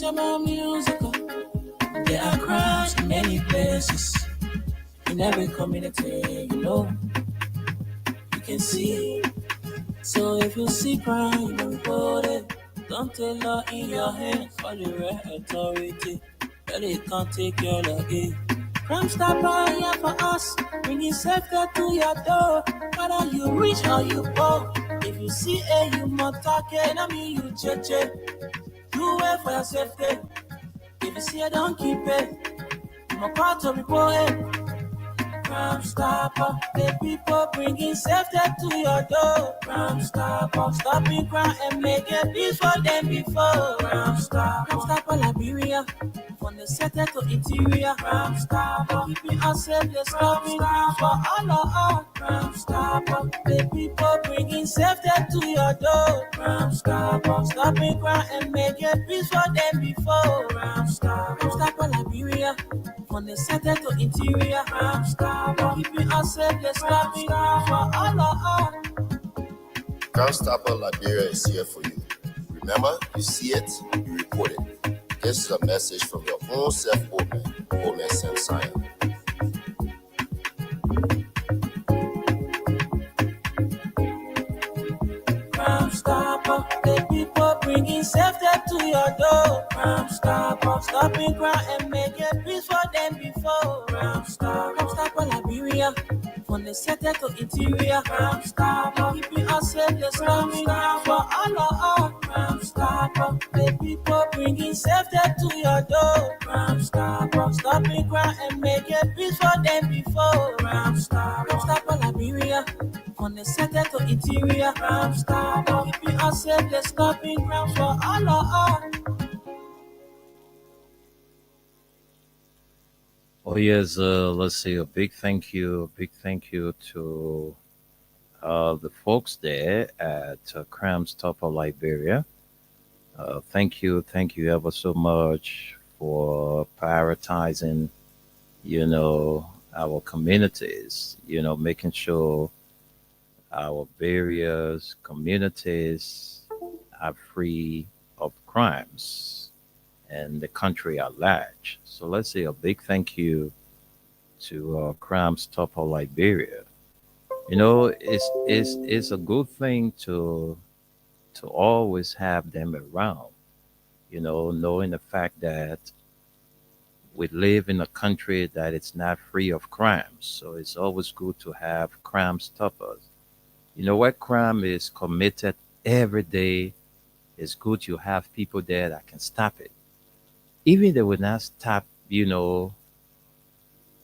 about musical. There are crowds in many places, in every community, you can see. So if you see crime, don't report it. Don't take law in your hands for the right authority. Really can't take your luggage. Crime stopper here for us, bringing safety to your door. Whether you rich or you poor, if you see a you must target, I mean you cheche. Do it for your safety. If you see a don't keep it. I'm a part of report it. Crime stopper, the people bringing safety to your door. Crime stopper, stopping crime and making peace for them before. Crime stopper, Liberia, from the center to interior. Crime stopper, keeping us safe, they're stopping crime for all of us. Crime stopper, the people bringing safety to your door. Crime stopper, stopping crime and making peace for them before. Crime stopper, Liberia, from the center to interior. Crime stopper, keeping us safe, they're stopping crime for all of us. Crime Stopper Liberia is here for you. Remember, you see it, you report it. This is a message from your own self, Omen Sam Sion. Crime stopper, the people bringing safety to your door. Crime stopper, stopping crime and making peace for them before. Crime stopper, Liberia, from the center to interior. Crime stopper, keeping us safe, they're stopping crime for all of us. Crime stopper, the people bringing safety to your door. Crime stopper, stopping crime and making peace for them before. Crime stopper, Liberia, from the center to interior. Crime stopper, keeping us safe, they're stopping crime for all of us. Oh yes, let's say a big thank you to the folks there at Crime Stopper Liberia. Thank you ever so much for prioritizing, our communities. Making sure our various communities are free of crimes and the country at large. So let's say a big thank you to Crime Stopper Liberia. It's a good thing to always have them around. Knowing the fact that we live in a country that it's not free of crimes. So it's always good to have crime stoppers. Where crime is committed every day, it's good you have people there that can stop it. Even they will not stop,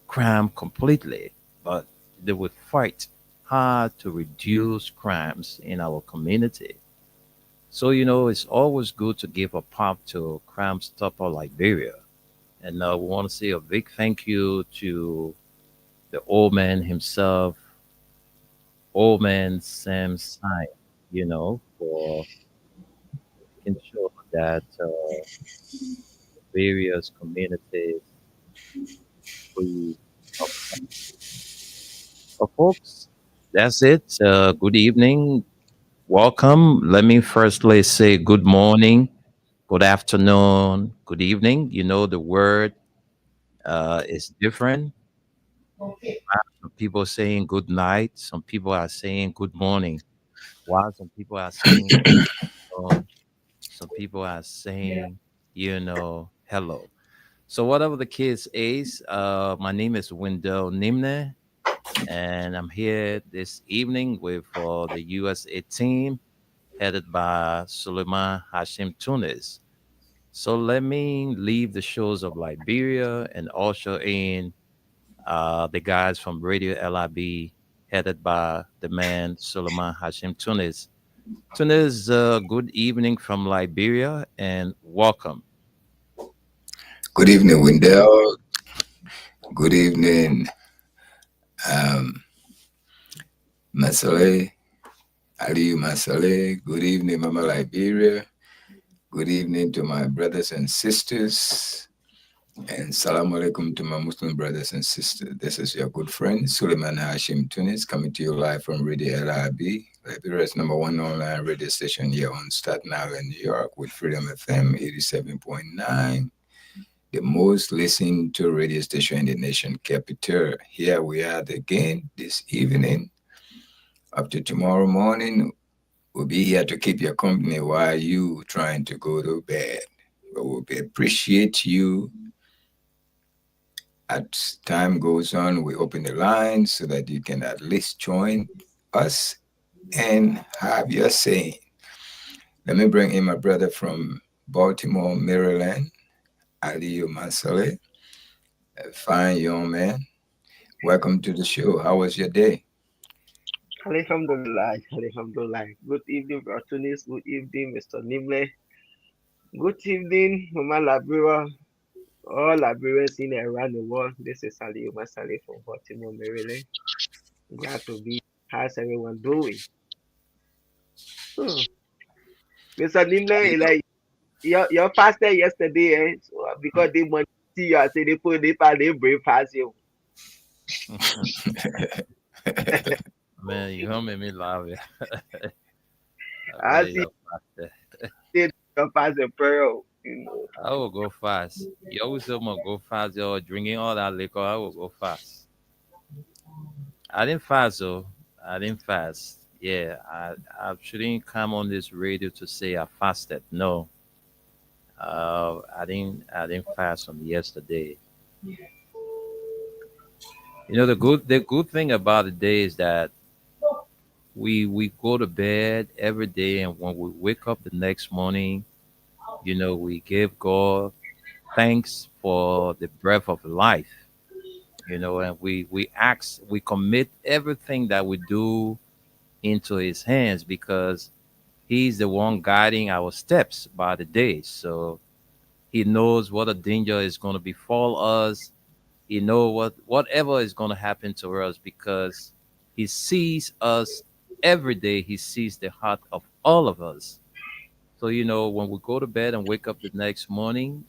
crime completely, but they would fight hard to reduce crimes in our community. So, it's always good to give a pop to Crime Stopper Liberia. And we want to say a big thank you to the old man himself, old man Sam Stein, for making sure that various communities free of crime. So, folks, that's it. Good evening. Welcome. Let me firstly say good morning, good afternoon, good evening. The word is different. Some people saying good night. Some people are saying good morning. While some people are saying good afternoon. Some people are saying, hello. So whatever the case is, my name is Wendell Nimne, and I'm here this evening with the USA team headed by Suleiman Hashim Tunis. So let me leave the shores of Liberia and usher in the guys from Radio LIB, headed by the man Suleiman Hashim Tunis. Tunis, good evening from Liberia and welcome. Good evening, Wendell. Good evening, um, Masole, Aliyu Masole. Good evening, Mama Liberia. Good evening to my brothers and sisters. And salam alaikum to my Muslim brothers and sisters. This is your good friend, Suleiman Hashim Tunis, coming to you live from Radio LIB, Liberia's number one online radio station here on Staten Island, New York, with Freedom FM 87.9, the most listened to radio station in the nation capital. Here we are again this evening. Up to tomorrow morning, we'll be here to keep your company while you trying to go to bed. But we'll appreciate you. As time goes on, we open the lines so that you can at least join us and have your say. Let me bring in my brother from Baltimore, Maryland, Aliyu Masale, a fine young man. Welcome to the show. How was your day? Alhamdulillah, Alhamdulillah. Good evening, Brother Tunis. Good evening, Mr. Nimle. Good evening, Mama Labira. All Liberians in and around the world. This is Ali Masale from Baltimore, Maryland. Glad to be. How's everyone doing? Mr. Nimle, like your pastor yesterday, so because they want to see you, I say they put they breakfast you. Man, you don't make me laugh. I see your pastor prayer. I will go fast. You always say I'm gonna go fast. You're drinking all that liquor. I will go fast. I didn't fast though. I didn't fast. Yeah, I shouldn't come on this radio to say I fasted. No, I didn't fast on yesterday. You know the good thing about the day is that we go to bed every day, and when we wake up the next morning, we give God thanks for the breath of life. And we commit everything that we do into His hands because He's the one guiding our steps by the day. So He knows what a danger is going to befall us. He knows whatever is going to happen to us because He sees us every day. He sees the heart of all of us. So, when we go to bed and wake up the next morning,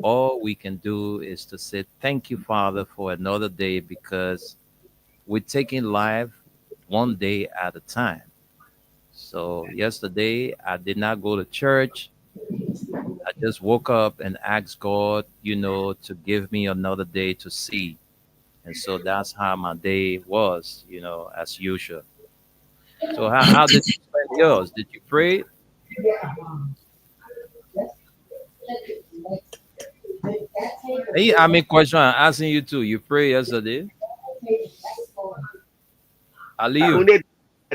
all we can do is to say, thank you, Father, for another day because we're taking life one day at a time. So, yesterday, I did not go to church. I just woke up and asked God, to give me another day to see. And so that's how my day was, as usual. So, how did you spend yours? Did you pray? Hey, I mean, question I'm asking you too. You pray yesterday? I Aliyu. only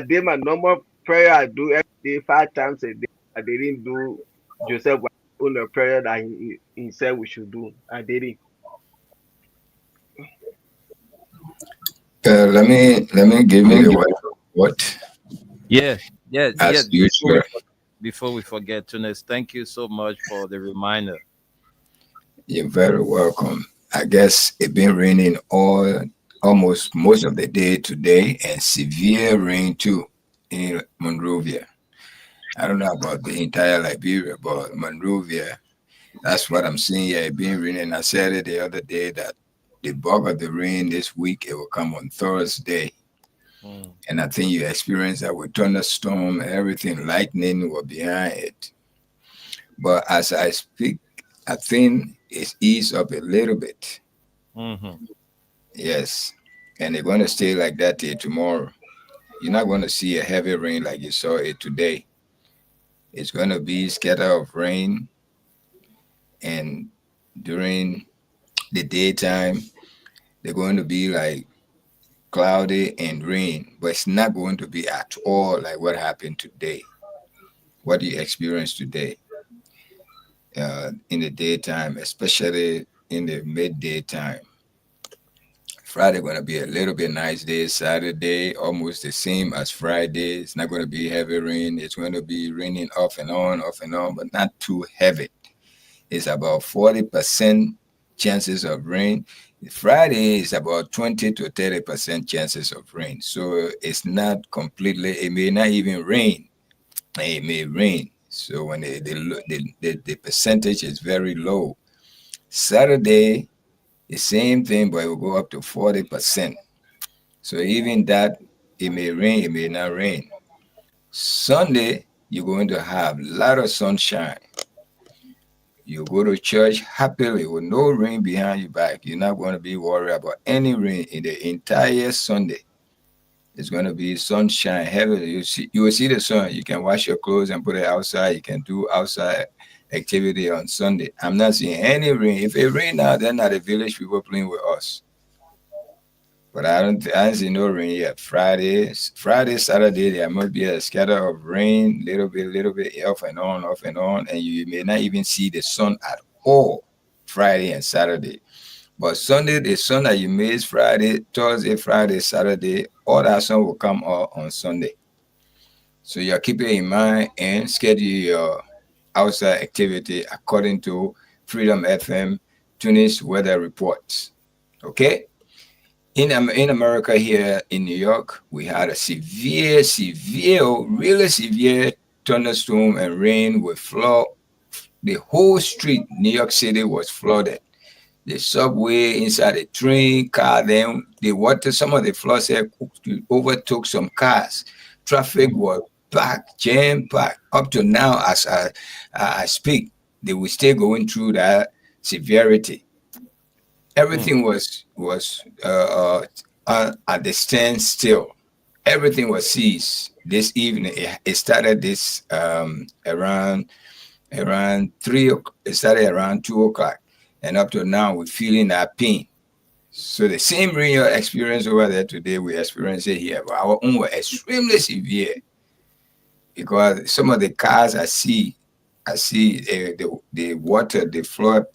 did my normal prayer I do every day 5 times a day. I didn't do Joseph on the prayer that he said we should do. I did it. Let me give you the word. What? Yeah. As usual. Before we forget, Tunis, thank you so much for the reminder. You're very welcome. I guess it been raining almost most of the day today, and severe rain too in Monrovia. I don't know about the entire Liberia, but Monrovia, that's what I'm seeing here. It been raining. I said it the other day that the bulk of the rain this week it will come on Thursday. And I think you experienced that with thunderstorm, everything, lightning were behind it. But as I speak, I think it's eased up a little bit. Mm-hmm. Yes. And they're going to stay like that till tomorrow. You're not going to see a heavy rain like you saw it today. It's going to be scatter of rain. And during the daytime, they're going to be like cloudy and rain, but it's not going to be at all like what happened today. What you experienced today in the daytime, especially in the midday time. Friday going to be a little bit nice day. Saturday almost the same as Friday. It's not going to be heavy rain. It's going to be raining off and on, but not too heavy. It's about 40% chances of rain. Friday is about 20 to 30% chances of rain. So it's not completely, it may not even rain. It may rain. So when the percentage is very low. Saturday, the same thing, but it will go up to 40%. So even that, it may rain, it may not rain. Sunday, you're going to have a lot of sunshine. You go to church happily with no rain behind your back. You're not going to be worried about any rain in the entire Sunday. It's going to be sunshine heavily. You will see the sun. You can wash your clothes and put it outside. You can do outside activity on Sunday. I'm not seeing any rain. If it rain now, then not the village people playing with us. But I don't see no rain yet. Friday, Saturday, there must be a scatter of rain, little bit, off and on, and you may not even see the sun at all Friday and Saturday. But Sunday, the sun that you miss Friday, Thursday, Friday, Saturday, all that sun will come out on Sunday. So you keep it in mind and schedule your outside activity according to Freedom FM Tunis weather reports. Okay? In America here in New York, we had a really severe thunderstorm and rain with flood. The whole street, New York City, was flooded. The subway, inside the train, car, then the water, some of the floods overtook some cars. Traffic was packed, jam packed. Up to now, as I speak, they will still going through that severity. Everything was at the standstill. Everything was seized this evening. It started this around 3 o'clock. It started around 2 o'clock, and up to now we're feeling that pain. So the same rain you experience over there today, we experience it here. But our own were extremely severe because some of the cars I see the water, the flood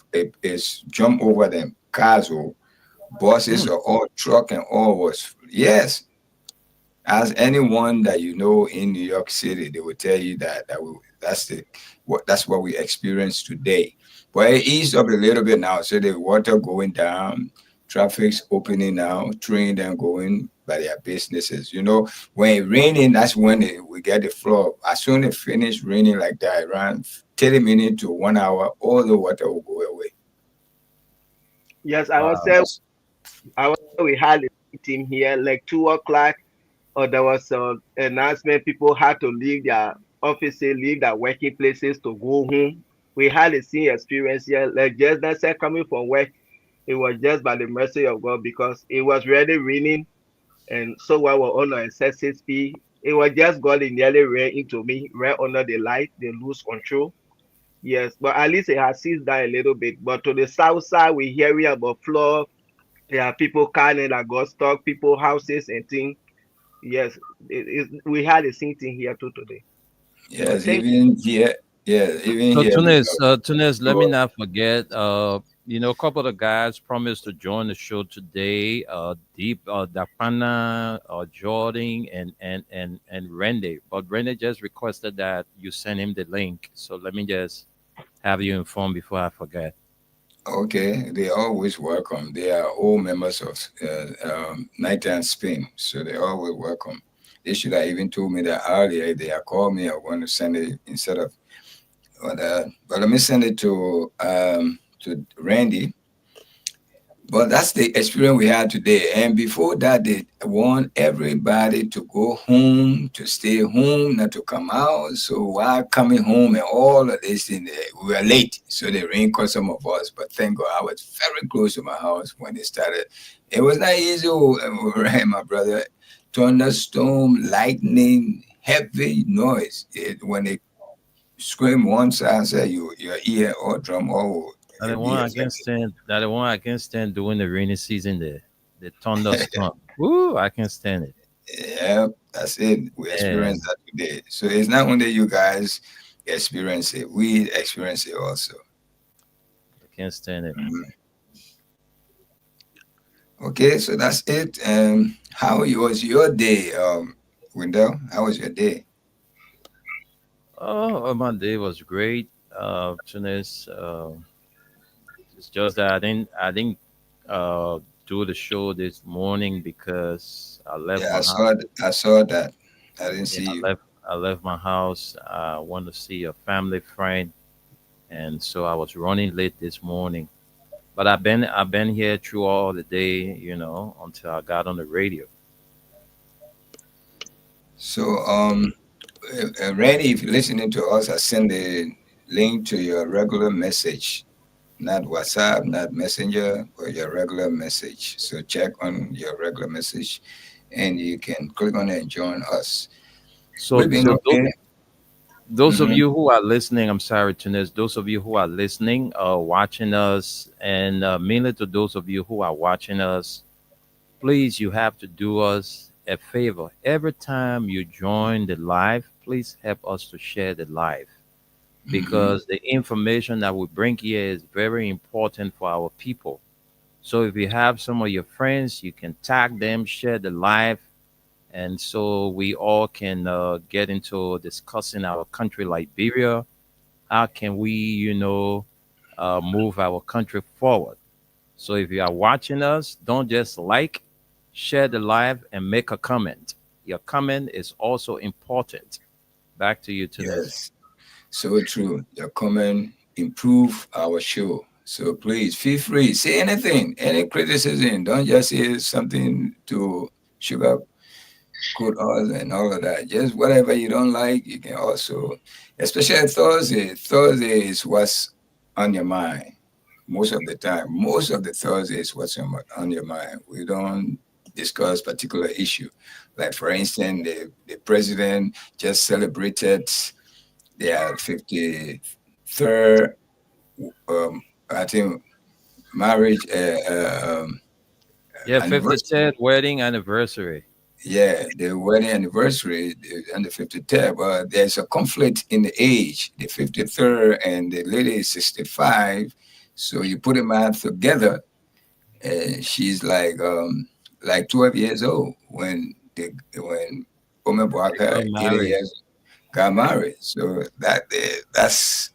is jump over them. Cars or buses or all truck and all was yes. As anyone that you know in New York City, they will tell you that's what we experience today. But it eased up a little bit now. So the water going down, traffic's opening now, train them going by their businesses. You know, when it raining, that's when we get the flood. As soon as it finish raining like that, around 30 minutes to 1 hour, all the water will go away. Yes, Wow. I was we had a meeting here like 2 o'clock, or there was an announcement. People had to leave their offices, leave their working places to go home. We had a same experience here. Like just that said, coming from work, it was just by the mercy of God because it was really raining, and so we were on an excessive speed. It was just God it nearly ran into me right under the light. They lose control. Yes, but at least it has ceased down a little bit. But to the south side, we're hearing about flood. There are people carrying that got stuck, people houses and things. Yes, we had the same thing here too today. But Yes, thank even here, even So here we Tunis, let me go. not forget. A couple of guys promised to join the show today. Deep, Dapana, Jordan, and Randy. But Randy just requested that you send him the link. So let me just have you informed before I forget. Okay, they always welcome. They are all members of Nighttime Spin, so they always welcome. They should have even told me that earlier. If they had called me, I want to send it instead of. But let me send it to Randy. But that's the experience we had today. And before that, they want everybody to go home, to stay home, not to come out. So while coming home and all of this, we were late. So the rain caught some of us. But thank God, I was very close to my house when it started. It was not easy, right, my brother. Thunderstorm, lightning, heavy noise. When they scream one side, say your ear or drum, oh, That the it'll be one I can affected. stand. That the one I can stand during the rainy season. The thunderstorm. Woo! I can stand it. Yeah, that's it. We Yeah, experienced that today. So it's not only you guys experience it, we experience it also. I can stand it. Mhm. Okay, so that's it. How was your day, Wendell? How was your day? Oh, my day was great. Tunis. It's just that I didn't do the show this morning because I left Yeah, my house. I saw that. I didn't Yeah, see you. I left my house. I want to see a family friend, and so I was running late this morning. But I've been here through all the day, until I got on the radio. So Randy, if you're listening to us, I send the link to your regular message, not WhatsApp, not Messenger, but your regular message. So check on your regular message, and you can click on it and join us. So We've been so okay. those of Hmm. you who are listening, I'm sorry, Tunis, those of you who are listening, watching us, and mainly to those of you who are watching us, please, you have to do us a favor. Every time you join the live, please help us to share the live Hmm. because the information that we bring here is very important for our people. So if you have some of your friends, you can tag them, share the live, and so we all can get into discussing our country, Liberia. How can we, move our country forward? So if you are watching us, don't just like, share the live, and make a comment. Your comment is also important. Back to you, Tunis. Yes, so true. Your comment improve our show. So please feel free. Say anything, any criticism. Don't just say something to sugar coat us and all of that. Just whatever you don't like, you can also, especially Thursday. Thursday is what's on your mind most of the time. Most of the Thursday is what's on your mind. We don't discuss particular issue. Like for instance, the president just celebrated their 53rd, I think, marriage Yeah, anniversary. 53rd wedding anniversary. Yeah, the wedding anniversary and the 53rd, but there's a conflict in the age. The 53rd and the lady is 65. So you put them out together, and she's like 12 years old when Omer They got Bwaka 80 married. years got married. So that's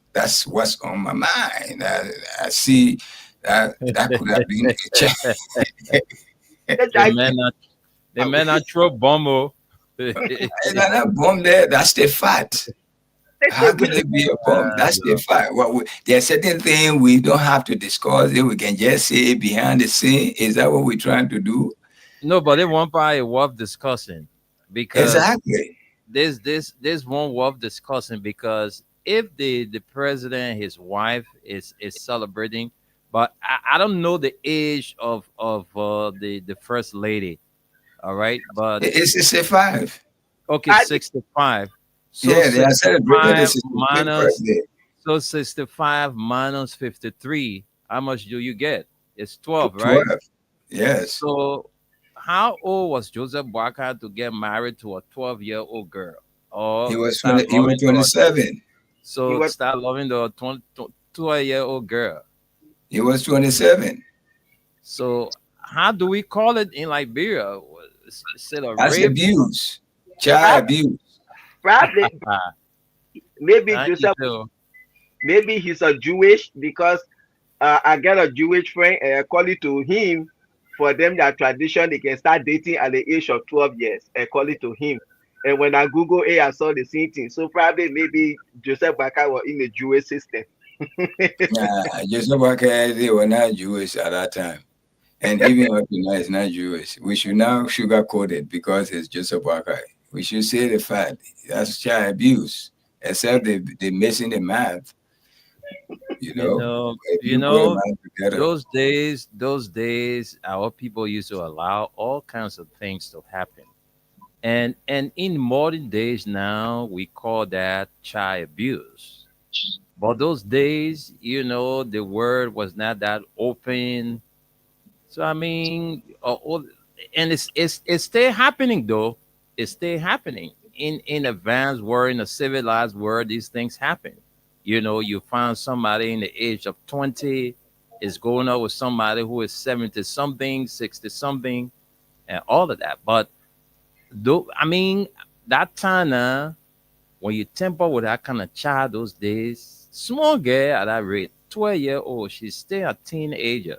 what's on my mind. I see that could have been a child. Yes, They may not, they I- may not throw bomb. That bomb there, that's the fact. How can it be a bomb? That's the No. fact. There's certain thing we don't have to discuss it. We can just say behind the scene. Is that what we're trying to do? No, but it won't probably worth discussing because Exactly. this won't worth discussing because if the president his wife is celebrating, but I don't know the age of the first lady. All right, but It's 65. okay, I 65. So Yeah, they are celebrating the 65 65th minus birthday. 53. How much do you get? It's 12, right? 12. Yes. So how old was Joseph Boakai to get married to a 12-year-old girl? He Or was start 20, he was loving the 27. he so was start loving the 12-year-old girl. He was 27. So how do we call it in Liberia? Is it a That's rape? abuse. Child prob- abuse. probably maybe Thank you Joseph, too. maybe he's a Jewish because I get a Jewish friend and according to him, for them their tradition they can start dating at the age of 12 years according to him. And when I Google it, I saw the same thing. So probably maybe Joseph Baka was in the Jewish system. Joseph Boakai, they were not Jewish at that time. And even up to now, it's not Jewish. We should now sugarcoat it because it's Joseph Boakai. We should say the fact. That's child abuse. Except they missing the math, you You know. know, If you you put them know, out together, those days, our people used to allow all kinds of things to happen. And in modern days now, we call that child abuse. But those days, the word was not that open. So I mean, and it's still happening though. It's still happening in advanced world, in a civilized world. These things happen. You find somebody in the age of 20 is going out with somebody who is 70 something, 60 something, and all of that. But though, I mean, that time when you temper with that kind of child those days, small girl at that rate, 12-year-old, she's still a teenager,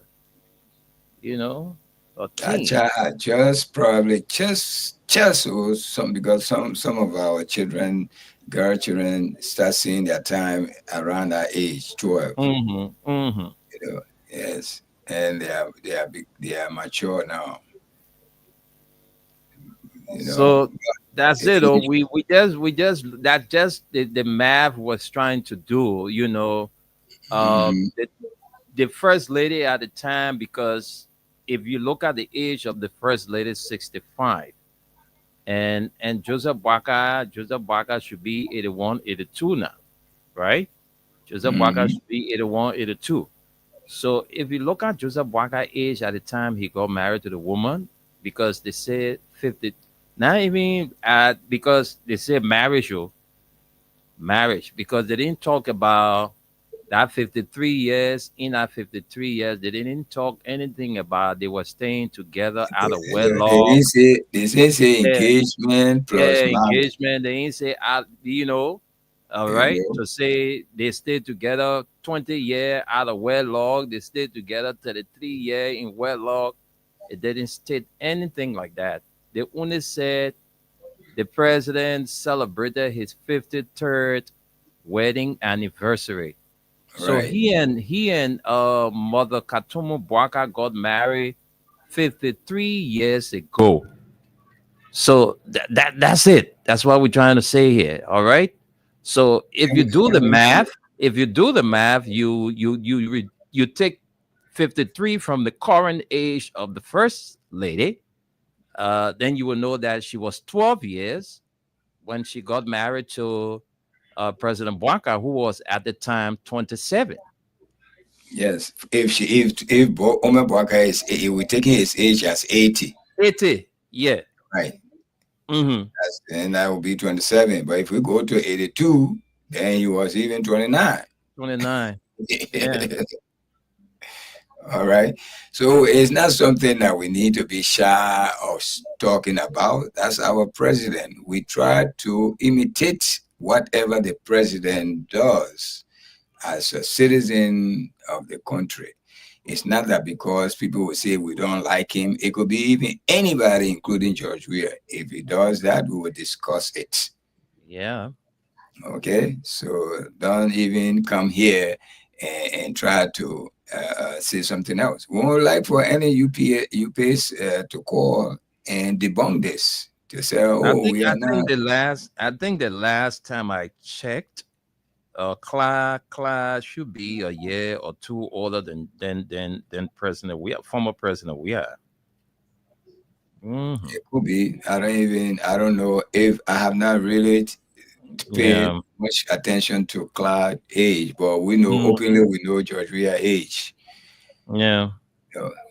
you know, a that teen. child just probably just or some because some of our children, girl children, start seeing their time around that age, 12. Mm-hmm. Mm-hmm. You know, yes, and they are mature now. You know, So that's if it. Oh, he, we just that just the math was trying to do. Mhm. The first lady at the time, because if you look at the age of the first lady, 65, and Joseph Baka should be 81, 82 now, right? Joseph Baka Mhm. should be 81, 82. So if you look at Joseph Baka age at the time he got married to the woman, because they say 50, not even because they say marriage, marriage, because they didn't talk about that 53 years. In that 53 years, they didn't talk anything about they were staying together out of They wedlock. didn't say, they didn't say Yeah, engagement plus yeah, marriage. engagement. They didn't say, all You right, know, to say they stayed together 20-year out of wedlock. They stayed together 33-year in wedlock. It didn't state anything like that. They only said the president celebrated his 53rd wedding anniversary. So right? he and Mother Katumu Bwaka got married 53 years ago. So that's it. That's what we're trying to say here. All right. So if you do the math, you take 53 from the current age of the first lady, then you will know that she was 12 years when she got married to President Blanca, who was at the time 27. Yes. If Omer Bwaka is, we're taking his age as 80, 80. Yeah. right? Mm-hmm. Then that will be 27. But if we go to 82, then he was even 29. 29. Yeah. All right. So it's not something that we need to be shy of talking about. That's our president. We try to imitate whatever the president does as a citizen of the country. It's not that because people will say we don't like him. It could be even anybody, including George Weah. If he does that, we will discuss it. Yeah. Okay, so don't even come here and try to say something else. We would like for any UPS to call and debunk this to say, I oh, think we I are not. think the last time I checked, Cla should be a year or two older than President we are, former President we are. Hmm. It could be. I don't know if I have not really paid Yeah. much attention to Clyde age, but we know Mhm. openly we know George Weah age. Yeah.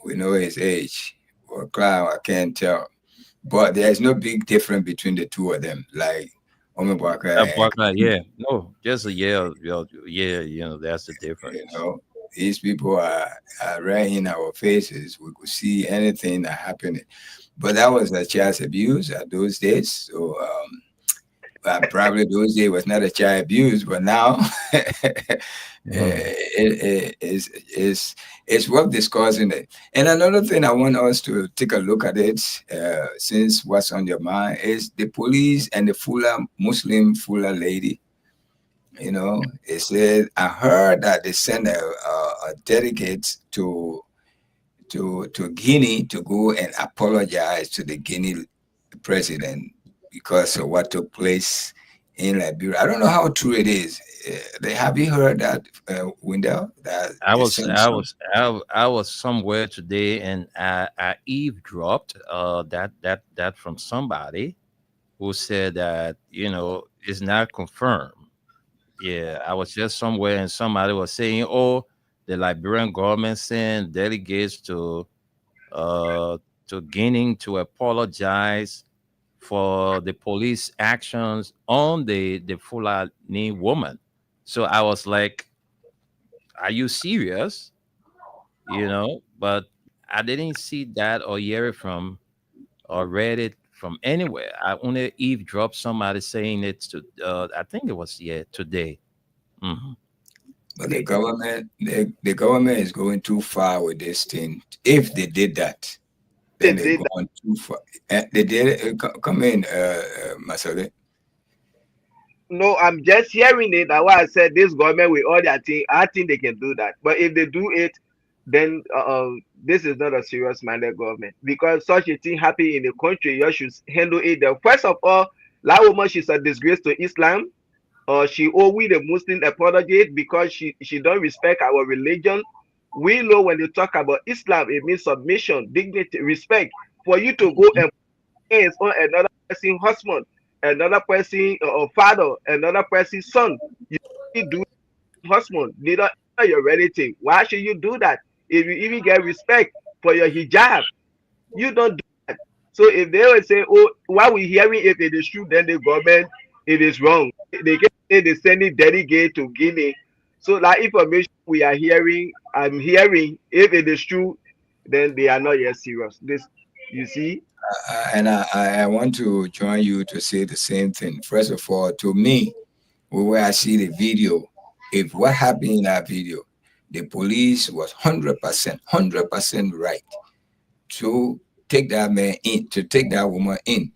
We know his age. Well, Clyde, I can't tell. But there's no big difference between the two of them, like Omibwaka and Buckeye, yeah. No, just a year. Yeah, that's the you difference. know, these people are right in our faces. We could see anything that happening. But that was a child abuse at those days. So probably those days was not a child abuse, but now Mhm. it's worth discussing it. And another thing I want us to take a look at it, since what's on your mind is the police and the Muslim Fula lady. You know, it said I heard that they sent a delegate to Guinea to go and apologize to the Guinea president because of what took place in Liberia. I don't know how true it is. Have you heard that, Wendell, that I they was sent I some? was I was somewhere today, and I eavesdropped that from somebody who said that it's not confirmed. Yeah, I was just somewhere and somebody was saying, "Oh, the Liberian government sent delegates uh to Guinea to apologize for the police actions on the Fulani woman." So I was like, "Are you serious?" But I didn't see that or hear it from or read it from anywhere. I only eavesdropped somebody saying it to. I think it was today. Hmm. But the government is going too far with this thing. If they did that, They then they're did that. going too far. They did come in, Masale. No, I'm just hearing it. That's why I said this government with all their thing. I think they can do that. But if they do it, then this is not a serious-minded government, because such a thing happen in the country. You should handle it there. First of all, that woman, she's a disgrace to Islam. She owe we the Muslim apology because she don't respect our religion. We know when they talk about Islam, it means submission, dignity, respect. For you to go and hands on another person's husband, another person father, another person's son, you do husband, neither your relative. Why should you do that? If you even get respect for your hijab, you don't do that. So if they will say, "Oh, why we hearing if it is true, then the government it is wrong." They can say they sending delegate to Guinea. So that information we are hearing, I'm hearing, if it is true, then they are not yet serious. This, you see. And I want to join you to say the same thing. First of all, to me, where I see the video, if what happened in that video, the police was 100% right to take that man in, to take that woman in.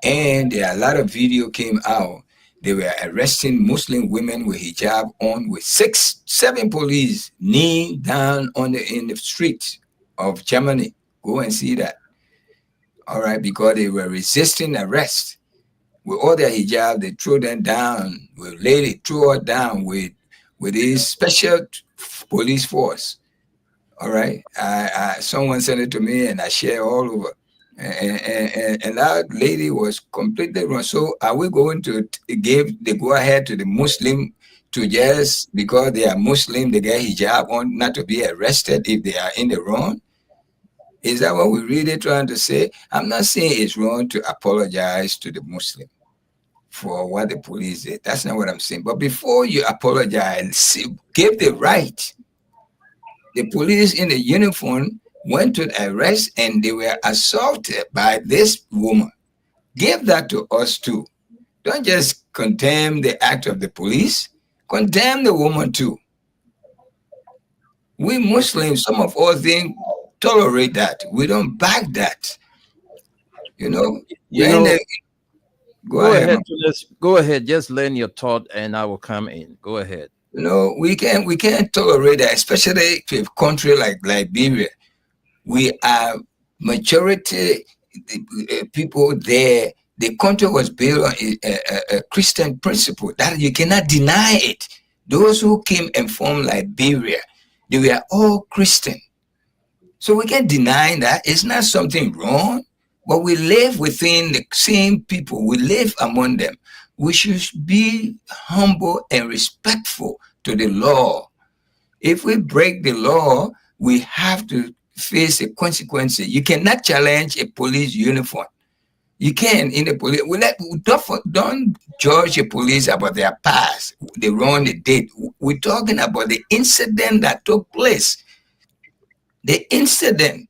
And there are a lot of video came out. They were arresting Muslim women with hijab on, with 7 police kneeling down in the streets of Germany. Go and see that. All right, because they were resisting arrest. With all their hijab, they threw them down. With lady threw her down with this special police force. All right, someone sent it to me, and I share all over. And that lady was completely wrong. So, are we going to give the go ahead to the Muslim to just because they are Muslim, they get hijab on, not to be arrested if they are in the wrong? Is that what we're really trying to say? I'm not saying it's wrong to apologize to the Muslim for what the police did. That's not what I'm saying. But before you apologize, give the right. The police in the uniform went to arrest and they were assaulted by this woman. Give that to us too. Don't just condemn the act of the police, condemn the woman too. We Muslims, some of us didn't tolerate that. We don't back that. You know, You we're in know, the, go go ahead, ahead, man. go ahead. Just lend your thought, and I will come in. Go ahead. You know, we can't tolerate that, especially to a country like Liberia. We are majority people there. The country was built on a Christian principle that you cannot deny it. Those who came and formed Liberia, they were all Christian. So we can't deny that. It's not something wrong, but we live within the same people. We live among them. We should be humble and respectful to the law. If we break the law, we have to face the consequences. You cannot challenge a police uniform. You can in the police. Don't judge a police about their past, the wrong they did. We're talking about the incident that took place. The incident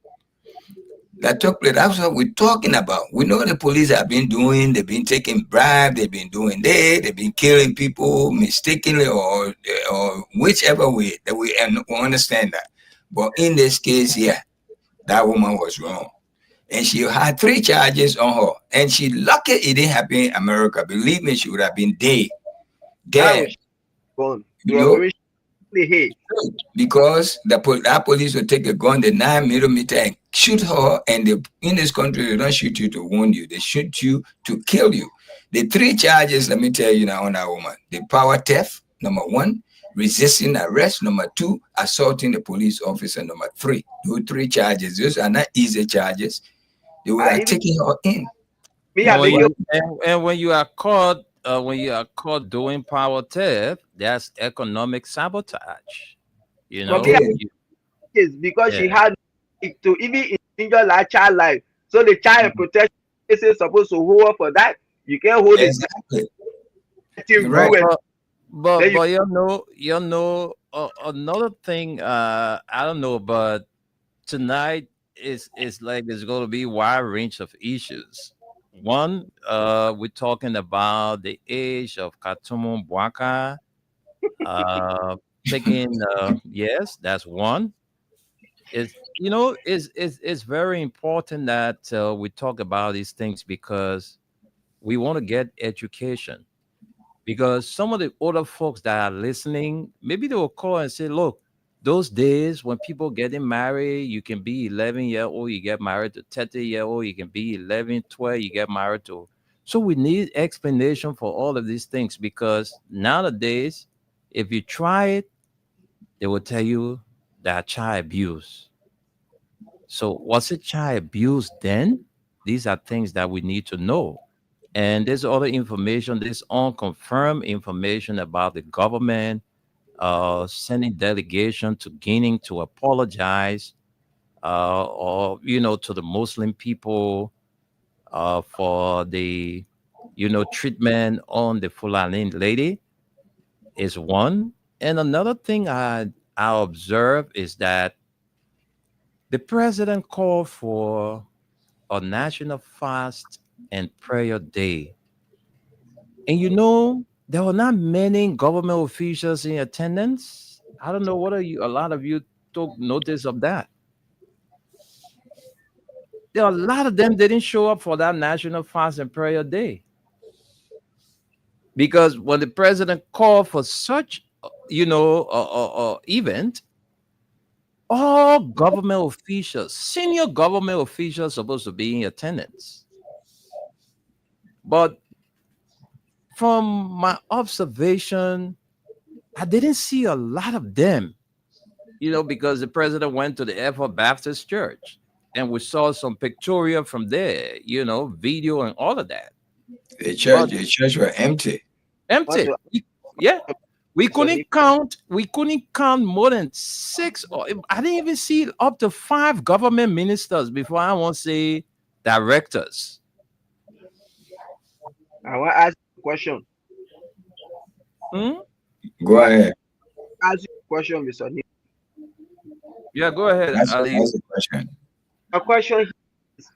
that took place. That's what we're talking about. We know the police have been doing. They've been taking bribes. They've been doing that. They've been killing people mistakenly or whichever way that we understand that. But in this case, yeah, that woman was wrong, and she had 3 charges on her. And she lucky it didn't happen in America. Believe me, she would have been dead. That Dead. was gone. You know, Hey, because that police will take a gun, the 9mm, and shoot her. And in this country, they don't shoot you to wound you; they shoot you to kill you. The 3 charges, let me tell you now, on that woman: the power theft, number 1; resisting arrest, number 2; assaulting the police officer, number 3. Those 3 charges, those are not easy charges. They were I even taking her in. me, I And when beg But you. when you are caught doing power theft, that's economic sabotage. You For know, me, I okay, is because she yeah, had it to even injure that child life. So the child protection is supposed to hold her for that. You can't hold it exactly, till you're right. ruin. Then you but another thing. I don't know, but tonight is like there's going to be wide range of issues. One, we're talking about the age of Katumu Bwaka. Uh, taking yes, that's one. Is it's very important that we talk about these things because we want to get education. Because some of the older folks that are listening, maybe they will call and say, "Look, those days when people getting married, you can be 11-year-old, you get married to 30-year-old, you can be 11, 12, you get married to. So we need explanation for all of these things, because nowadays, if you try it, they will tell you that child abuse. So was it child abuse then? These are things that we need to know. And there's other information, there's unconfirmed information about the government sending delegation to Guinea to apologize, or to the Muslim people for the treatment on the Fulani lady is one. And another thing I observe is that the president called for a national fast and prayer day. And there were not many government officials in attendance. I don't know what a lot of you took notice of that. There are a lot of them didn't show up for that national fast and prayer day. Because when the president called for such, event, all government officials, senior government officials, supposed to be in attendance. But from my observation, I didn't see a lot of them, because the president went to the Effort Baptist Church, and we saw some pictorial from there, video and all of that. The church were empty. Empty. Yeah. We couldn't count more than 6, or I didn't even see up to 5 government ministers before I want to say directors. I want to ask you a question. Go ahead. Ask you a question, Mr. Nick. Yeah, go ahead. That's the question. A question is,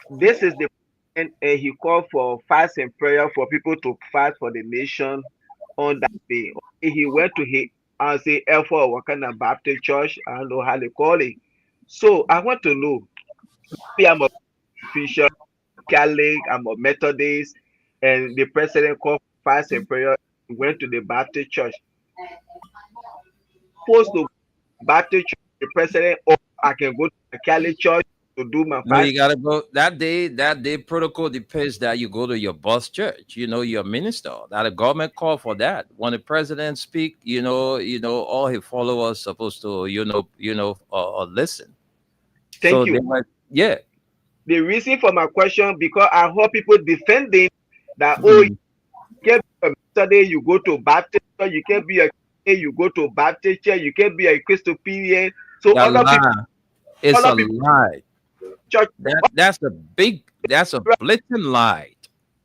this is the and he called for fast and prayer for people to fast for the nation on that day. He went to say Effort Wakanda Baptist Church. I don't know how they call it. So I want to know, maybe I'm a official Catholic, I'm a Methodist, and the president called for fast and prayer, went to the Baptist Church. Supposed to Baptist Church, the president, or I can go to the Catholic Church to do my fast. No, you gotta go that day protocol depends that you go to your boss church, your minister. That the government call for that. When the president speak, all his followers supposed to, listen. Thank you. Yeah. The reason for my question, because I heard people defending that you can't be a Saturday, you go to Baptist church, you can't be a you go to Baptist church, you can't be a Christopedian. So That other lie. people, It's other a people- lie. church, That's a blatant lie.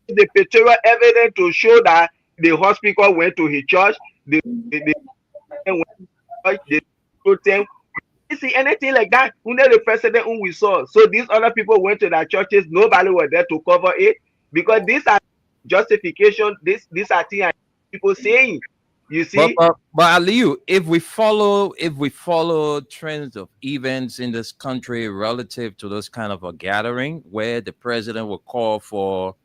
the pictorial evidence to show that the hospital went to his church, the protest. You see anything like that? Under the president who we saw. So these other people went to their churches, nobody was there to cover it, because these are justification, these are things people saying. You see, But Aliyu, if we follow trends of events in this country relative to this kind of a gathering where the president will call for,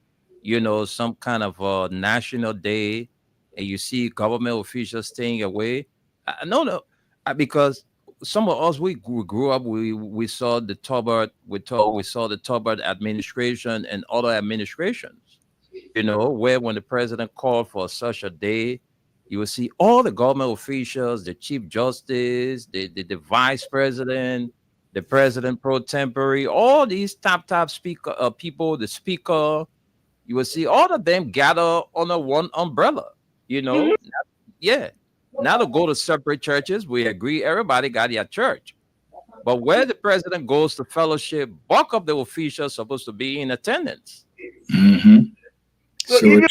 some kind of a national day, and you see government officials staying away. No, because some of us we grew up, we saw the Tobert, we saw the Tobert administration and other administrations, where when the president called for such a day, you will see all the government officials, the chief justice, the vice president, the president pro tempore, all these top speaker people, the speaker. You will see all of them gather under one umbrella. Yeah. Now to go to separate churches, we agree everybody got their church. But where the president goes to fellowship, bulk of the officials supposed to be in attendance. So even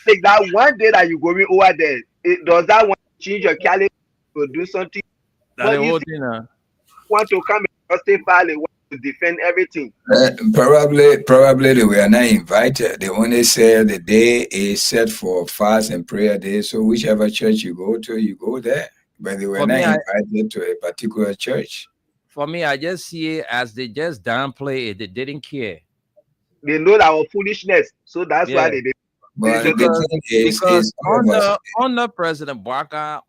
like that one day that you going over there, does that one change your calendar to do something? That you want to come and justify, they want to defend everything. Probably they were not invited. They only said the day is set for fast and prayer day. So whichever church you go to, you go there. But they were not invited to a particular church. For me, I just see it as they just downplay it. They didn't care. They know our foolishness, so that's why they did. But the because thing is all of us. under President Barker,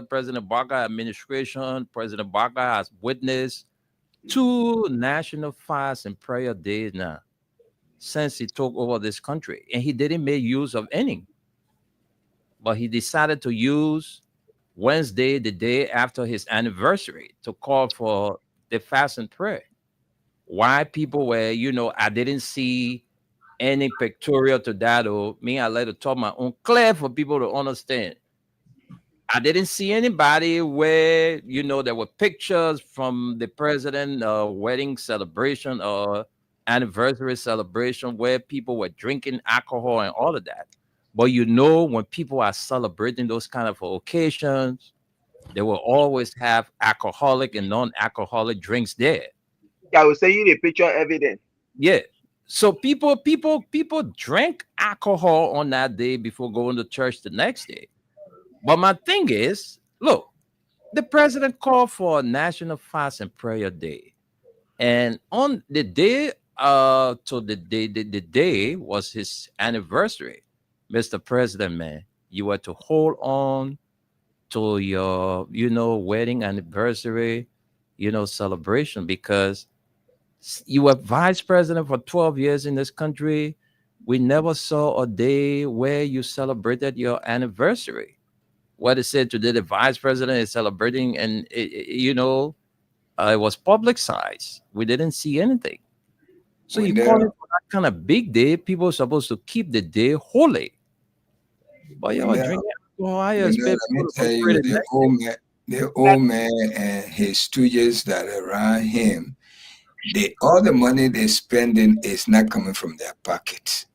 President Barker administration, President Barker has witnessed 2 national fast and prayer days now since he took over this country, and he didn't make use of any. But he decided to use Wednesday, the day after his anniversary, to call for the fast and prayer. Why people were, I didn't see any pictorial to that, or me, I let it talk my own clear for people to understand. I didn't see anybody where, there were pictures from the president wedding celebration or anniversary celebration where people were drinking alcohol and all of that. But when people are celebrating those kind of occasions, they will always have alcoholic and non-alcoholic drinks there. I will send you the picture evidence. Yeah. So people drank alcohol on that day before going to church the next day. But my thing is, look, the president called for a national fast and prayer day. And on the day, the day was his anniversary. Mr. President, man, you were to hold on to your, wedding anniversary, celebration, because you were vice president for 12 years in this country. We never saw a day where you celebrated your anniversary. What it said today, the vice president is celebrating, and it was publicized. We didn't see anything. So you call it for that kind of big day. People are supposed to keep the day holy. But you were drinking alcohol. Let me tell you, the old man and his stooges that are around him, all the money they're spending is not coming from their pockets.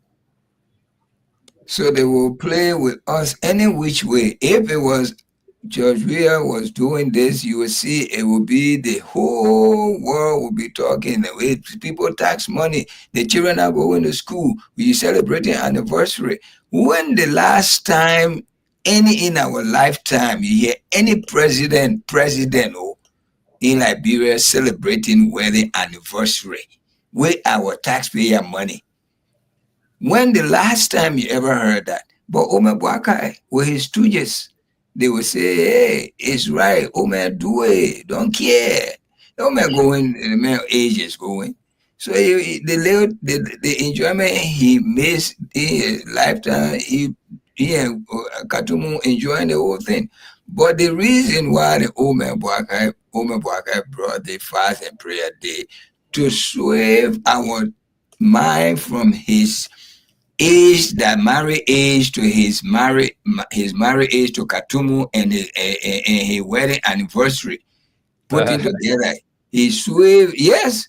So they will play with us any which way. If it was George Weah was doing this, you will see it will be the whole world will be talking. People tax money. The children are going to school. We celebrating anniversary. When the last time in our lifetime you hear any president in Liberia celebrating wedding anniversary with our taxpayer money? When the last time you ever heard that? But Omer Boakai with his stooges, they will say, hey, it's right, Omer, do it, don't care. Omer going, the man age is going. So the enjoyment he missed in his lifetime, he and Katumu enjoying the whole thing. But the reason why the Omer Boakai brought the fast and prayer day to swerve our mind from his age, that married age, to his married age to Katumu, and his wedding anniversary, putting together. He swerved. Yes,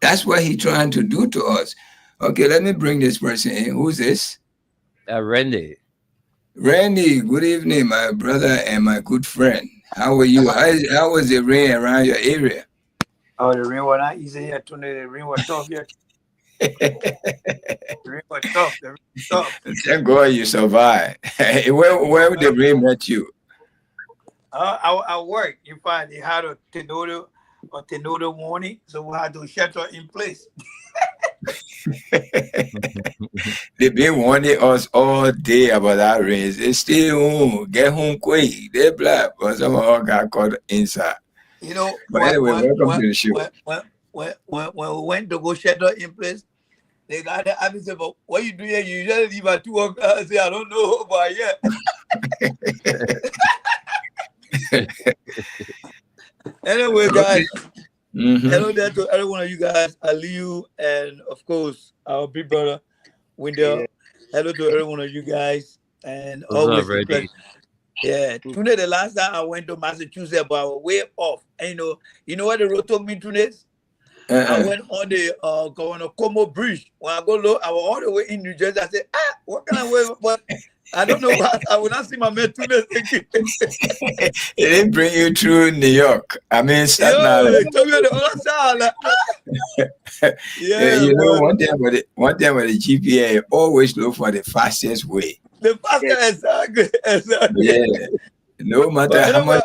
that's what he's trying to do to us. Okay, let me bring this person in. Who's this? Randy. Randy, good evening, my brother and my good friend. How are you? How was the rain around your area? Oh, the rain was not easy here. The rain was tough here. The rain was tough. The rain was tough. Thank God you survived. Where the rain met you? I work. In fact, they had a tornado warning, so we had to shelter in place. They've been warning us all day about that rain. They stay home, get home quick. They black, but some of us got caught inside. But anyway, welcome to the show. When we went to go shelter in place, they got the ask me, but what you do here? You usually leave at 2 o'clock. I say, I don't know, but yeah. Anyway, guys. Hello there to every one of you guys, Aliu, and of course our big brother Wendell. Hello to every one of you guys, and always a pleasure. Yeah, today the last time I went to Massachusetts, but I was way off. And you know what the road took me today? I went on the Governor Como Bridge. When I go low, I was all the way in New Jersey. I said, what can I wait? But I don't know what I will not see my man today. It didn't bring you through New York. I mean, Staten Island. One thing about the GPA, always look for the fastest way. The fastest, exactly. Yeah. No matter how much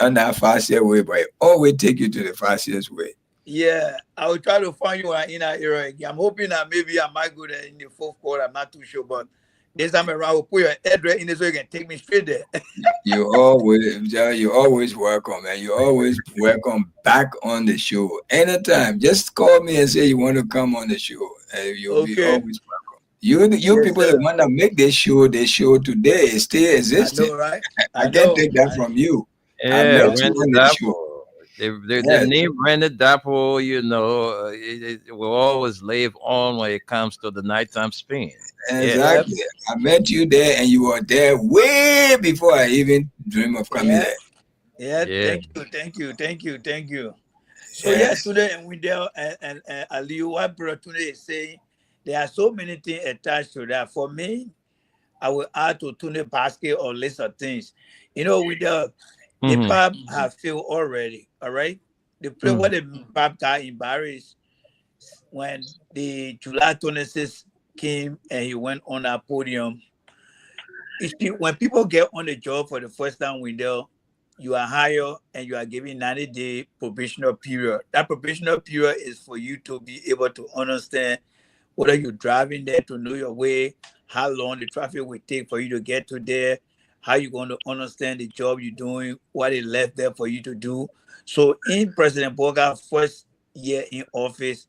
on that fastest way, but it always take you to the fastest way. Yeah, I will try to find you in that era again. I'm hoping that maybe I might go there in the fourth quarter. I'm not too sure, but this time around, we'll put your address in there so you can take me straight there. You're always welcome, and you're always welcome back on the show anytime. Just call me and say you want to come on the show, and you'll be Okay. always welcome. You Yes, people sir. that want to make this show today is still I existing. know, right? I I can't know. take that from you. I Yeah, met Yeah. you Randy on the show. Dapple. The Yes, name Randy Dapple, you know, it will always live on when it comes to the nighttime spin. Yeah. Yep. exactly. I met you there, and you were there way before I even dream of coming Yeah. there. Yeah. Yeah. Thank you. Thank you. Thank you. Thank you. So yeah, Yes. today and Wendell and Aliu, what Brother today is saying, there are so many things attached to that. For me, I will add to Tune basket or list of things. You know, with the Mm-hmm. pub have failed already. All right, the play Mm-hmm. what the pub got embarrassed when the July 26th came and he went on that podium. You see, when people get on the job for the first time, Wendell, you are hired and you are given 90-day probational period. That probational period is for you to be able to understand whether you're driving there to know your way, how long the traffic will take for you to get to there, how you're going to understand the job you're doing, what is left there for you to do. So in President Bogart's first year in office,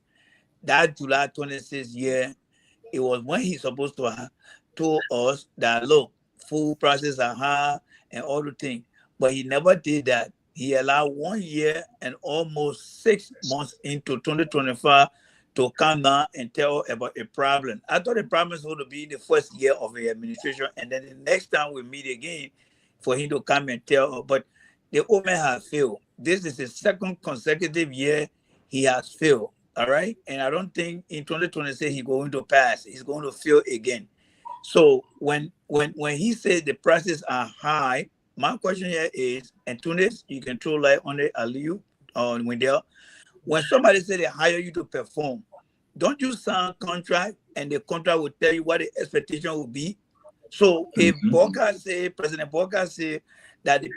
that July 26th year, it was when he's supposed to have told us that, look, food prices are high and all the things. But he never did that. He allowed 1 year and almost 6 months into 2025 to come down and tell about a problem. I thought the problem was going to be the first year of the administration, and then the next time we meet again for him to come and tell us. But the old man has failed. This is the second consecutive year he has failed. All right. And I don't think in 2026 he's going to pass. He's going to fail again. So when he said the prices are high, my question here is, and Tunis, you can throw light on it, Aliu, on Wendell. When somebody say they hire you to perform, don't you sign contract and the contract will tell you what the expectation will be? So if President Bokar say that the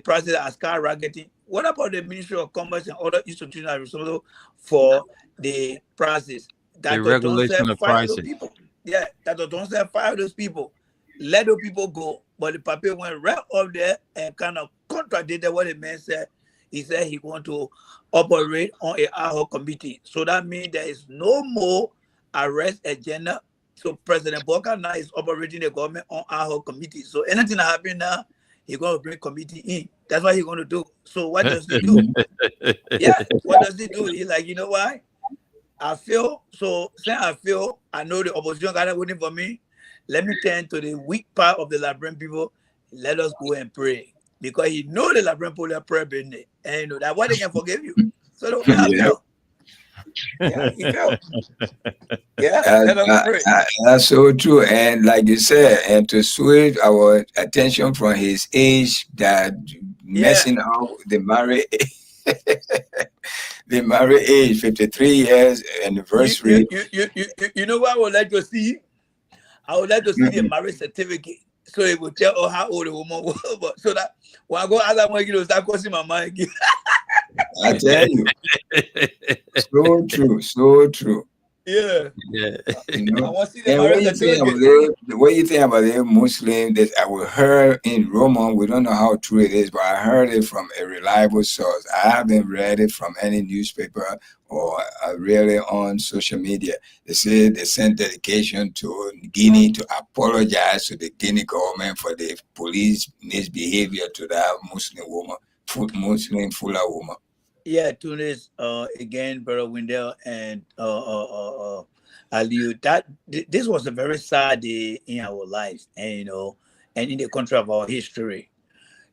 prices are skyrocketing, what about the Ministry of Commerce and other institutions are responsible for the prices? The That don't say regulation of fire those prices. people. Yeah, that don't say fire those people. Let those people go. But the paper went right up there and kind of contradicted what the man said. He said he want to operate on a ad hoc committee. So that means there is no more arrest agenda. So President Bokar now is operating the government on ad hoc committee. So anything that happens now, he's going to bring committee in. That's what he's going to do. So what does he do? Yeah, what does he do? He's like, you know why? I feel, so since I feel, I know the opposition got waiting for me. Let me turn to the weak part of the Liberian people. Let us go and pray. Because he know the Liberian people are prayer business. And you know that why they can forgive you. So the man Yeah. feel. Yeah, he felt. Yeah, let us pray. That's so true. And like you said, and to switch our attention from his age that messing up the married the married age, 53 years anniversary. You know what I would like to see? I would like to see the marriage certificate. So it will tell us how old the woman was. So that when I go ask that one, you know, start crossing my mind again. I tell you. So true, so true. Yeah. Yeah. You know? I want to see the And marriage certificate. what you think about the Muslim that I heard in Roman, we don't know how true it is, but I heard it from a reliable source. I haven't read it from any newspaper or really on social media. They say they sent dedication to Guinea to apologize to the Guinea government for the police misbehavior to that Muslim woman, Muslim Fula woman. Yeah, Tunis, again, Brother Wendell and Aliu. This was a very sad day in our lives, and you know, and in the country of our history.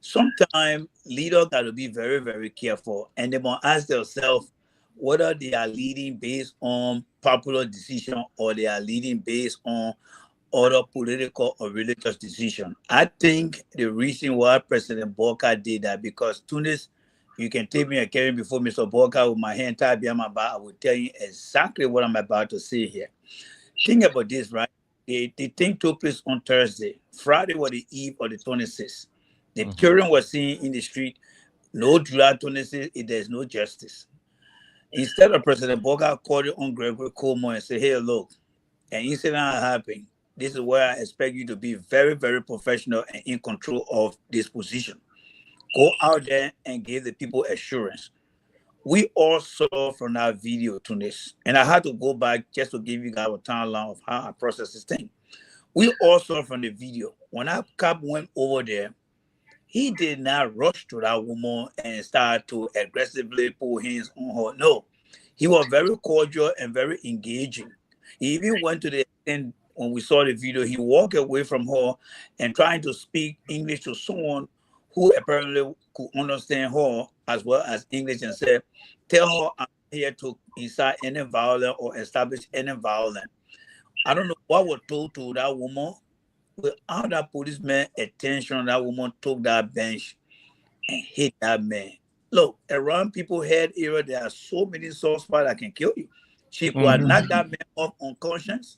Sometimes leaders got to be very, very careful, and they must ask themselves whether they are leading based on popular decision or they are leading based on other political or religious decision. I think the reason why President Bokar did that, because Tunis, you can take me a carry before Mr. Bokar with my hand tied behind my back. I will tell you exactly what I'm about to say here. Think about this, right? The thing took place on Thursday. Friday was the eve of the 26th. The children were seen in the street No July 26th, there's no justice. Instead of President Boga called on Gregory Cuomo and say, hey, look, an incident happened. This is where I expect you to be very, very professional and in control of this position. Go out there and give the people assurance. We all saw from that video, Tunis, and I had to go back just to give you guys a timeline of how I process this thing. We all saw from the video, when our cop went over there, he did not rush to that woman and start to aggressively pull hands on her. No, he was very cordial and very engaging. He even went to the extent, when we saw the video, he walked away from her and trying to speak English to someone who apparently could understand her as well as English, and said, tell her I'm here to incite any violence or establish any violence. I don't know what was told to that woman. Without that policeman attention, that woman took that bench and hit that man. Look, around people's head area, there are so many soft spots that can kill you. She could have knocked that man off unconscious,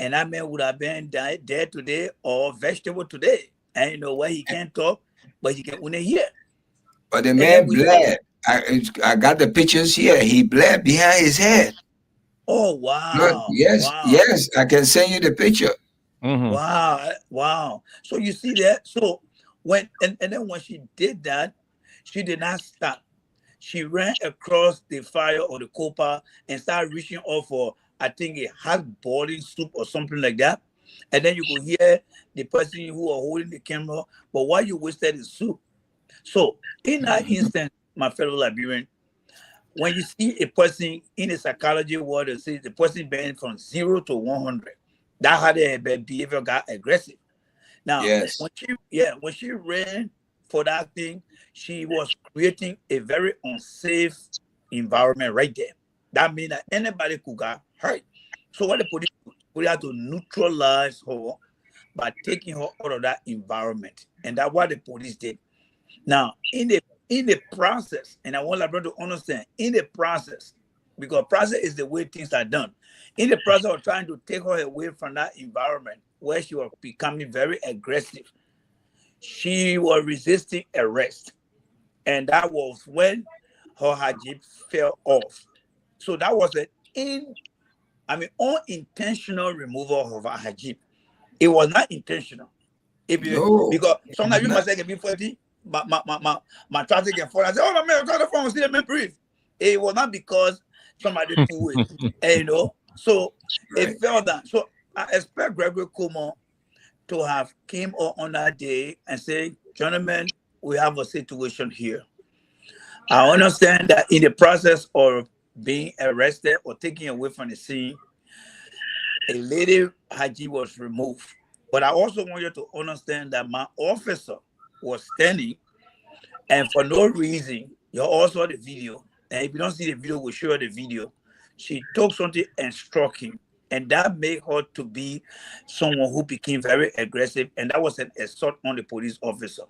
and that man would have been dead today or vegetable today. And you know why he can't talk, but he can only hear. But the man bled. I got the pictures here. He bled behind his head. Oh, wow. Look, yes, wow. Yes. I can send you the picture. Wow. So you see that? So when and then when she did that, she did not stop. She ran across the fire or the copper and started reaching out for, I think, a hot boiling soup or something like that. And then you could hear the person who was holding the camera, but why you wasted the soup? So in that instance, my fellow Liberian, when you see a person in the psychology world, it says the person being from 0 to 100, that how their behavior got aggressive. Now, when she ran for that thing, she was creating a very unsafe environment right there. That means that anybody could get hurt. So what the police had to neutralize her by taking her out of that environment, and that's what the police did. Now, in the process, and I want everybody to understand, in the process, because process is the way things are done. In the process of trying to take her away from that environment where she was becoming very aggressive, she was resisting arrest. And that was when her hijab fell off. So that was an unintentional removal of her hijab. It was not intentional. Because sometimes you must say, before my traffic and fall. I said, oh, man, I got the phone, see them breathe. It was not because somebody threw it. And, you know, so it fell down. So I expect Gregory Cuomo to have came on that day and say, gentlemen, we have a situation here. I understand that in the process of being arrested or taken away from the scene, a lady hijab was removed. But I also want you to understand that my officer was standing, and for no reason, you all saw the video, and if you don't see the video, we'll show you the video. She took something and struck him, and that made her to be someone who became very aggressive, and that was an assault on the police officer.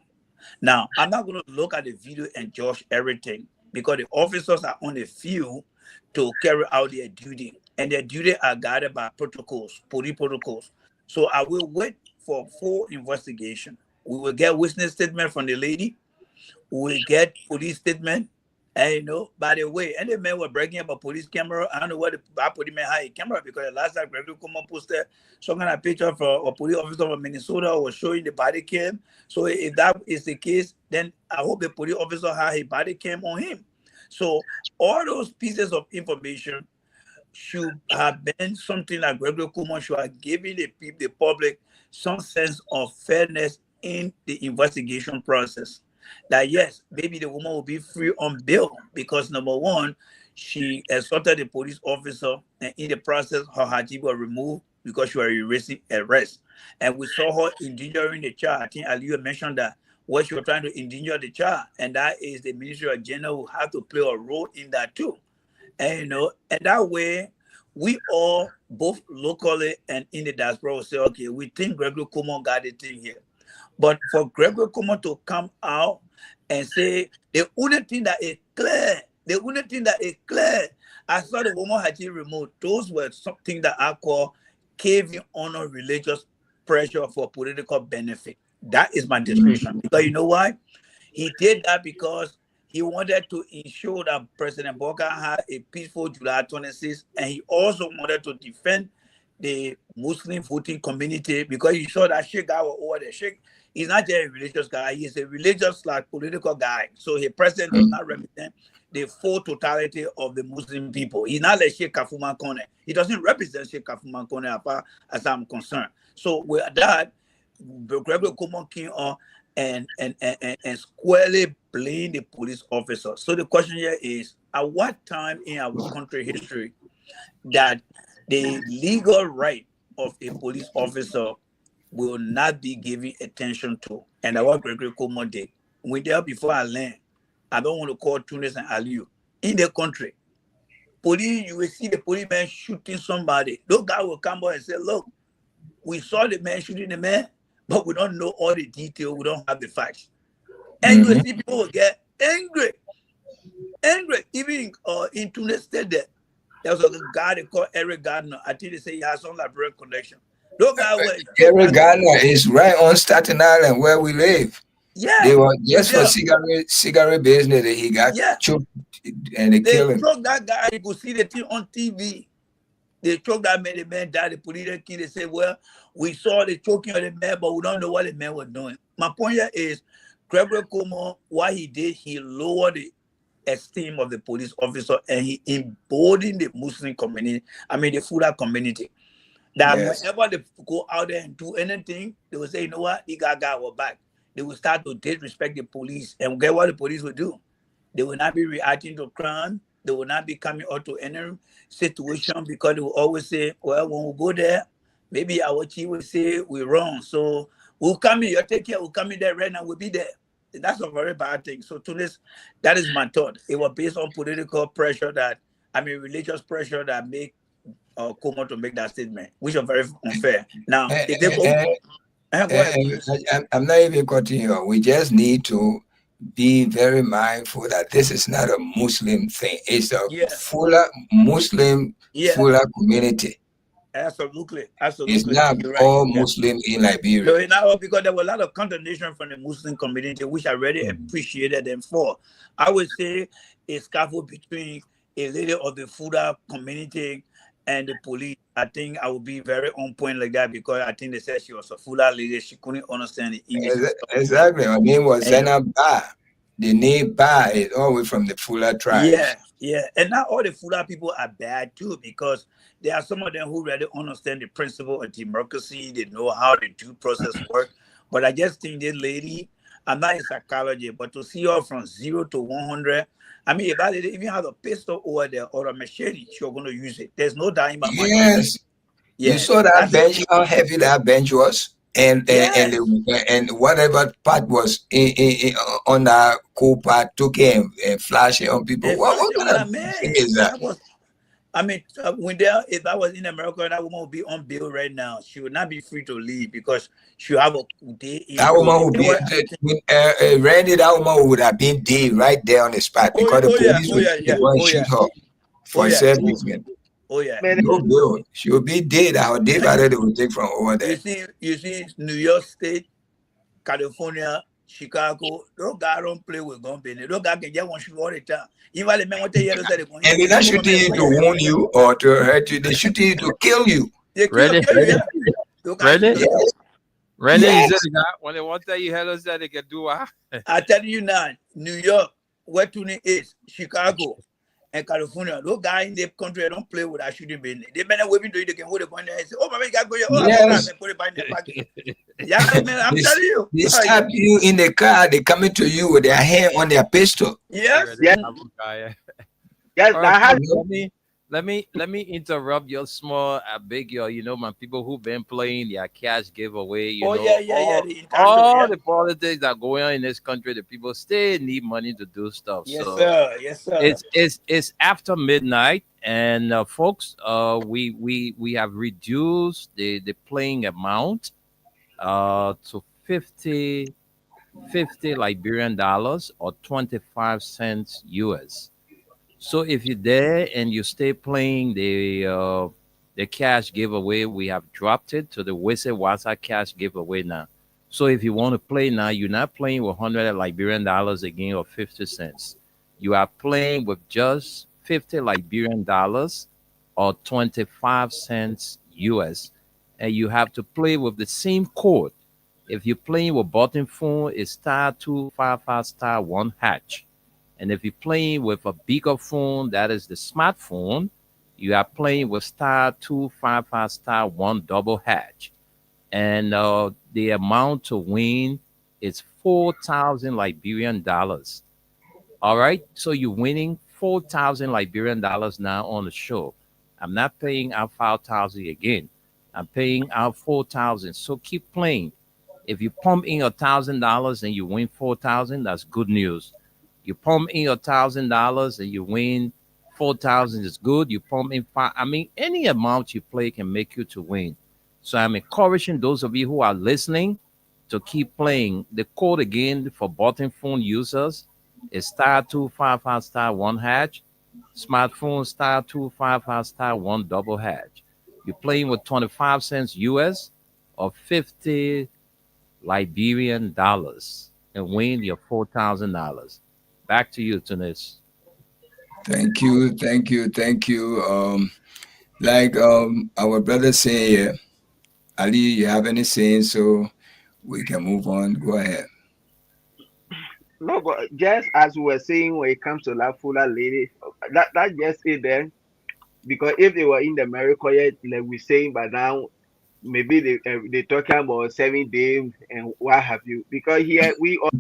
Now, I'm not going to look at the video and judge everything, because the officers are on the field to carry out their duty, and their duty are guided by protocols, police protocols. So I will wait for full investigation. We will get witness statement from the lady. We will get police statement. And you know, by the way, any men were breaking up a police camera. I don't know what the police man had a camera, because the last time Gregory Cuomo posted some kind of picture for a police officer from Minnesota was showing the body cam. So if that is the case, then I hope the police officer had a body cam on him. So all those pieces of information should have been something that Gregory Cuomo should have given the public some sense of fairness in the investigation process. That yes, maybe the woman will be free on bail because number one, she assaulted the police officer, and in the process, her hijab was removed because she was resisting arrest. And we saw her endangering the child. I think Aliyu mentioned that where she was trying to endanger the child, and that is the Ministry of Gender who have to play a role in that too. And you know, and that way, we all, both locally and in the diaspora, will say, okay, we think Gregory Cuomo got the thing here. But for Gregory Cuomo to come out and say the only thing that is clear, I saw the woman had been removed. Those were something that I call caving on religious pressure for political benefit. That is my description. Because you know why? He did that because he wanted to ensure that President Boka had a peaceful July 26th, and he also wanted to defend the Muslim voting community because he saw that Sheikh guy was over there. Sheikh, he's not just a religious guy, he's a religious political guy. So his president does not represent the full totality of the Muslim people. He's not like Sheikh Kafuma Kone. He doesn't represent Sheikh Kafuma Kone as far as I'm concerned. So with that, Gregory Coleman came on and squarely blame the police officer. So the question here is, at what time in our country history that the legal right of a police officer will not be given attention to? And that's what Gregory Coleman did. When there before I land, I don't want to call Tunis and Aliyu. In the country, police, you will see the policeman shooting somebody. Those guys will come out and say, look, we saw the man shooting the man, but we don't know all the detail. We don't have the facts. And you will see people will get angry. Even in Tunis State, there was a guy they called Eric Gardner. I think they say he has some Liberian connection. Those guys were Eric Gardner is right on Staten Island where we live. Yeah. They were just for cigarette business that he got choked and they killed him. Choked that guy. You could see the thing on TV. They choked that man, the man died. The police came, they said, well, we saw the choking of the man, but we don't know what the man was doing. My point here is, Gregory Coleman, what he did, he lowered the esteem of the police officer and he emboldened the Muslim community, the Fula community. That whenever they go out there and do anything, they will say, you know what, the guy was back. They will start to disrespect the police. And get what the police will do. They will not be reacting to crime. They will not be coming out to any situation because they will always say, well, when we go there, maybe our chief will say we're wrong. So we'll come in, you take care, we'll come in there right now, we'll be there. That's a very bad thing. So Tunis, that is my thought. It was based on political pressure religious pressure that make Como to make that statement, which is very unfair. Now, I'm not even cutting you. We just need to be very mindful that this is not a Muslim thing. It's a fuller Muslim, fuller community. Absolutely. It's not all Muslim in Liberia. So because there were a lot of condemnation from the Muslim community, which I really appreciated them for. I would say a scaffold between a leader of the Fuda community and the police. I think I would be very on point like that because I think they said she was a Fuda leader. She couldn't understand the English. Exactly. Her name was Zena Ba. The name Ba is always from the Fuda tribe. Yeah. And not all the Fuda people are bad too, because there are some of them who really understand the principle of democracy. They know how the due process works. But I just think this lady, I'm not in psychology, but to see her from 0 to 100, if I even have a pistol over there or a machete, she's going to use it. There's no doubt in my mind. Yes. You saw that bench, how heavy that bench was? And whatever part was on that cool part took him and flashed it on people. What kind of thing is that? If I was in America, that woman would be on bail right now. She would not be free to leave because she have a day. That woman would be Randy. That woman would have been dead right there on the spot because the police would shoot her for self-defense. No bill. She will be dead. Our day by day they will take from over there. You see, New York State, California, Chicago, those guys don't play with gun business. Those guys can just want shoot all the time. Even the men want to hear and they're not shooting you to wound you or to hurt you. They're shooting you to kill you. Ready? Yes. Ready? Yes. When they want to tell you hello, they can do what? I tell you now, New York, where Tuni is, Chicago, and California, those guys in the country don't play with that shooting business. They better wait until they can hold the gun there and say, oh, my man, you got to go here. And put it by in their pocket. Man, I'm telling you. They stop you in the car, they coming to you with their hand on their pistol. Yes. Let me interrupt your small, big, my people who've been playing their cash giveaway. All the politics that are going on in this country, the people still need money to do stuff. Yes, sir. It's after midnight, and folks, we have reduced the playing amount to 50 Liberian dollars or 25 cents US. So if you're there and you stay playing the cash giveaway, we have dropped it to the Wese Wasa cash giveaway now. So if you want to play now, you're not playing with 100 Liberian dollars again or 50 cents. You are playing with just 50 Liberian dollars or 25 cents US. And you have to play with the same code. If you're playing with button phone, it's *255*1#. And if you're playing with a bigger phone, that is the smartphone, you are playing with *255*1#. And the amount to win is 4,000 Liberian dollars. All right, so you're winning 4,000 Liberian dollars now on the show. I'm not paying out 5,000 again. I'm paying out 4,000. So keep playing. If you pump in $1,000 and you win 4,000, that's good news. You pump in $1,000 and you win 4,000 is good. You pump in five. I mean, any amount you play can make you to win. So I'm encouraging those of you who are listening to keep playing. The code again for button phone users is *255*1#. Smartphone *255*1#. You're playing with 25 cents US or 50 Liberian dollars and win your $4,000. Back to you, Tunis. Thank you. Like our brother say here, Ali, you have any saying so we can move on? Go ahead. No, but just as we were saying, when it comes to that Fuller lady, that just it there. Because if they were in the America yet, like we saying, but now maybe they talking about 7 days and what have you. Because here we all,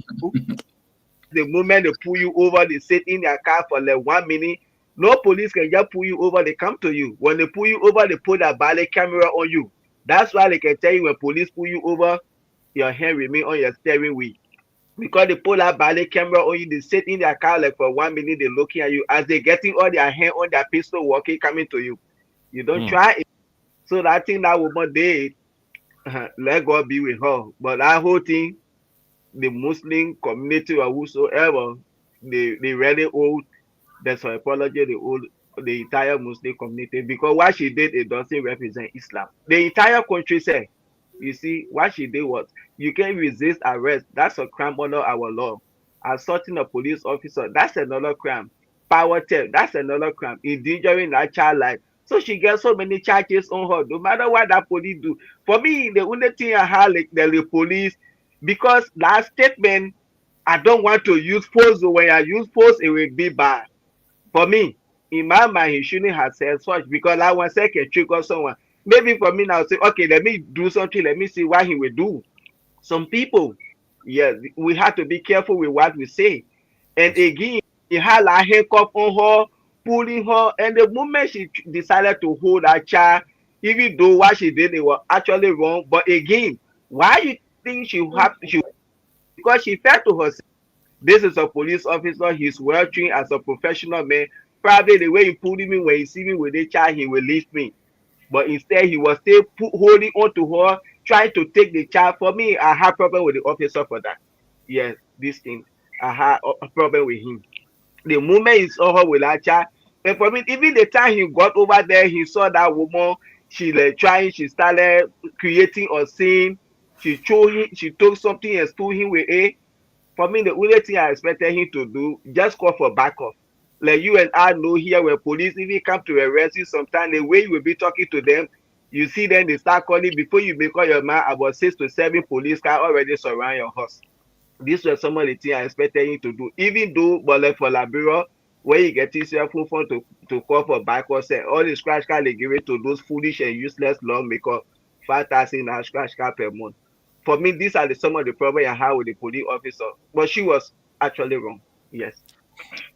the moment they pull you over, they sit in their car for like 1 minute. No police can just pull you over. They come to you. When they pull you over, they put a body camera on you. That's why they can tell you when police pull you over, your hand remain on your steering wheel. Because they pull that body camera on you, they sit in their car like for 1 minute, they're looking at you as they getting all their hand on their pistol walking, coming to you. You don't try it. So that thing that woman did, let God be with her. But that whole thing, the Muslim community or whosoever, they really owe there's an apology the entire Muslim community, because what she did, it doesn't represent Islam. The entire country said, you see, what she did was, you can't resist arrest. That's a crime under our law. Assaulting a police officer, that's another crime. Power theft, that's another crime. Endangering that child life. So she gets so many charges on her, no matter what that police do. For me, the only thing I have like the police, because last statement, I don't want to use force. When I use force, it will be bad. For me, in my mind, he shouldn't have said such, because I want to trigger someone. Maybe for me now, say, okay, let me do something. Let me see what he will do. Some people, yes, we have to be careful with what we say. And again, he had a handcuff on her, pulling her, and the moment she decided to hold that child, even though what she did, it was actually wrong. But again, why you think she have to? Because she felt to herself, this is a police officer. He's well trained as a professional man. Probably the way he pulled me, when he see me with a child, he will leave me. But instead, he was still holding on to her, trying to take the child. For me, I have problem with the officer for that. Yes, this thing, I have a problem with him. The moment he saw her with that child, and for me, even the time he got over there, he saw that woman. She like trying. She started creating a scene. She took something and stole him with it. For me, the only thing I expected him to do, just call for backup. Like you and I know here, when police even come to arrest you, sometimes the way you will be talking to them, you see them, they start calling. Before you make up your mind, about 6 to 7 police cars already surround your house. This was some of the things I expected him to do. Even though, but like for Liberia, where you get his cell phone to call for backup, say all the scratch card they give it to those foolish and useless lawmakers, 5,000 scratch card per month. For me, these are some of the problems I have with the police officer. But she was actually wrong. Yes.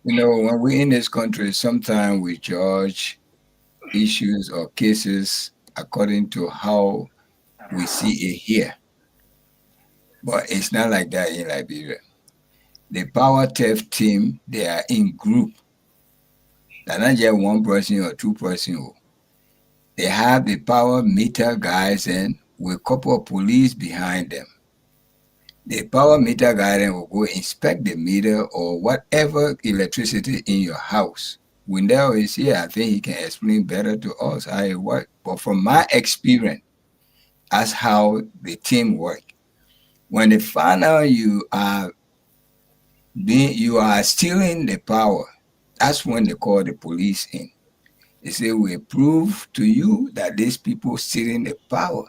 You know, when we're in this country, sometimes we judge issues or cases according to how we see it here. But it's not like that in Liberia. The power theft team, they are in group. They're not just one person or two person. They have the power meter guys and with a couple of police behind them. The power meter guy then will go inspect the meter or whatever electricity in your house. Wendell is here. I think he can explain better to us how it works. But from my experience, that's how the team works. when they find out you are stealing the power, that's when they call the police in. They say, we prove to you that these people stealing the power.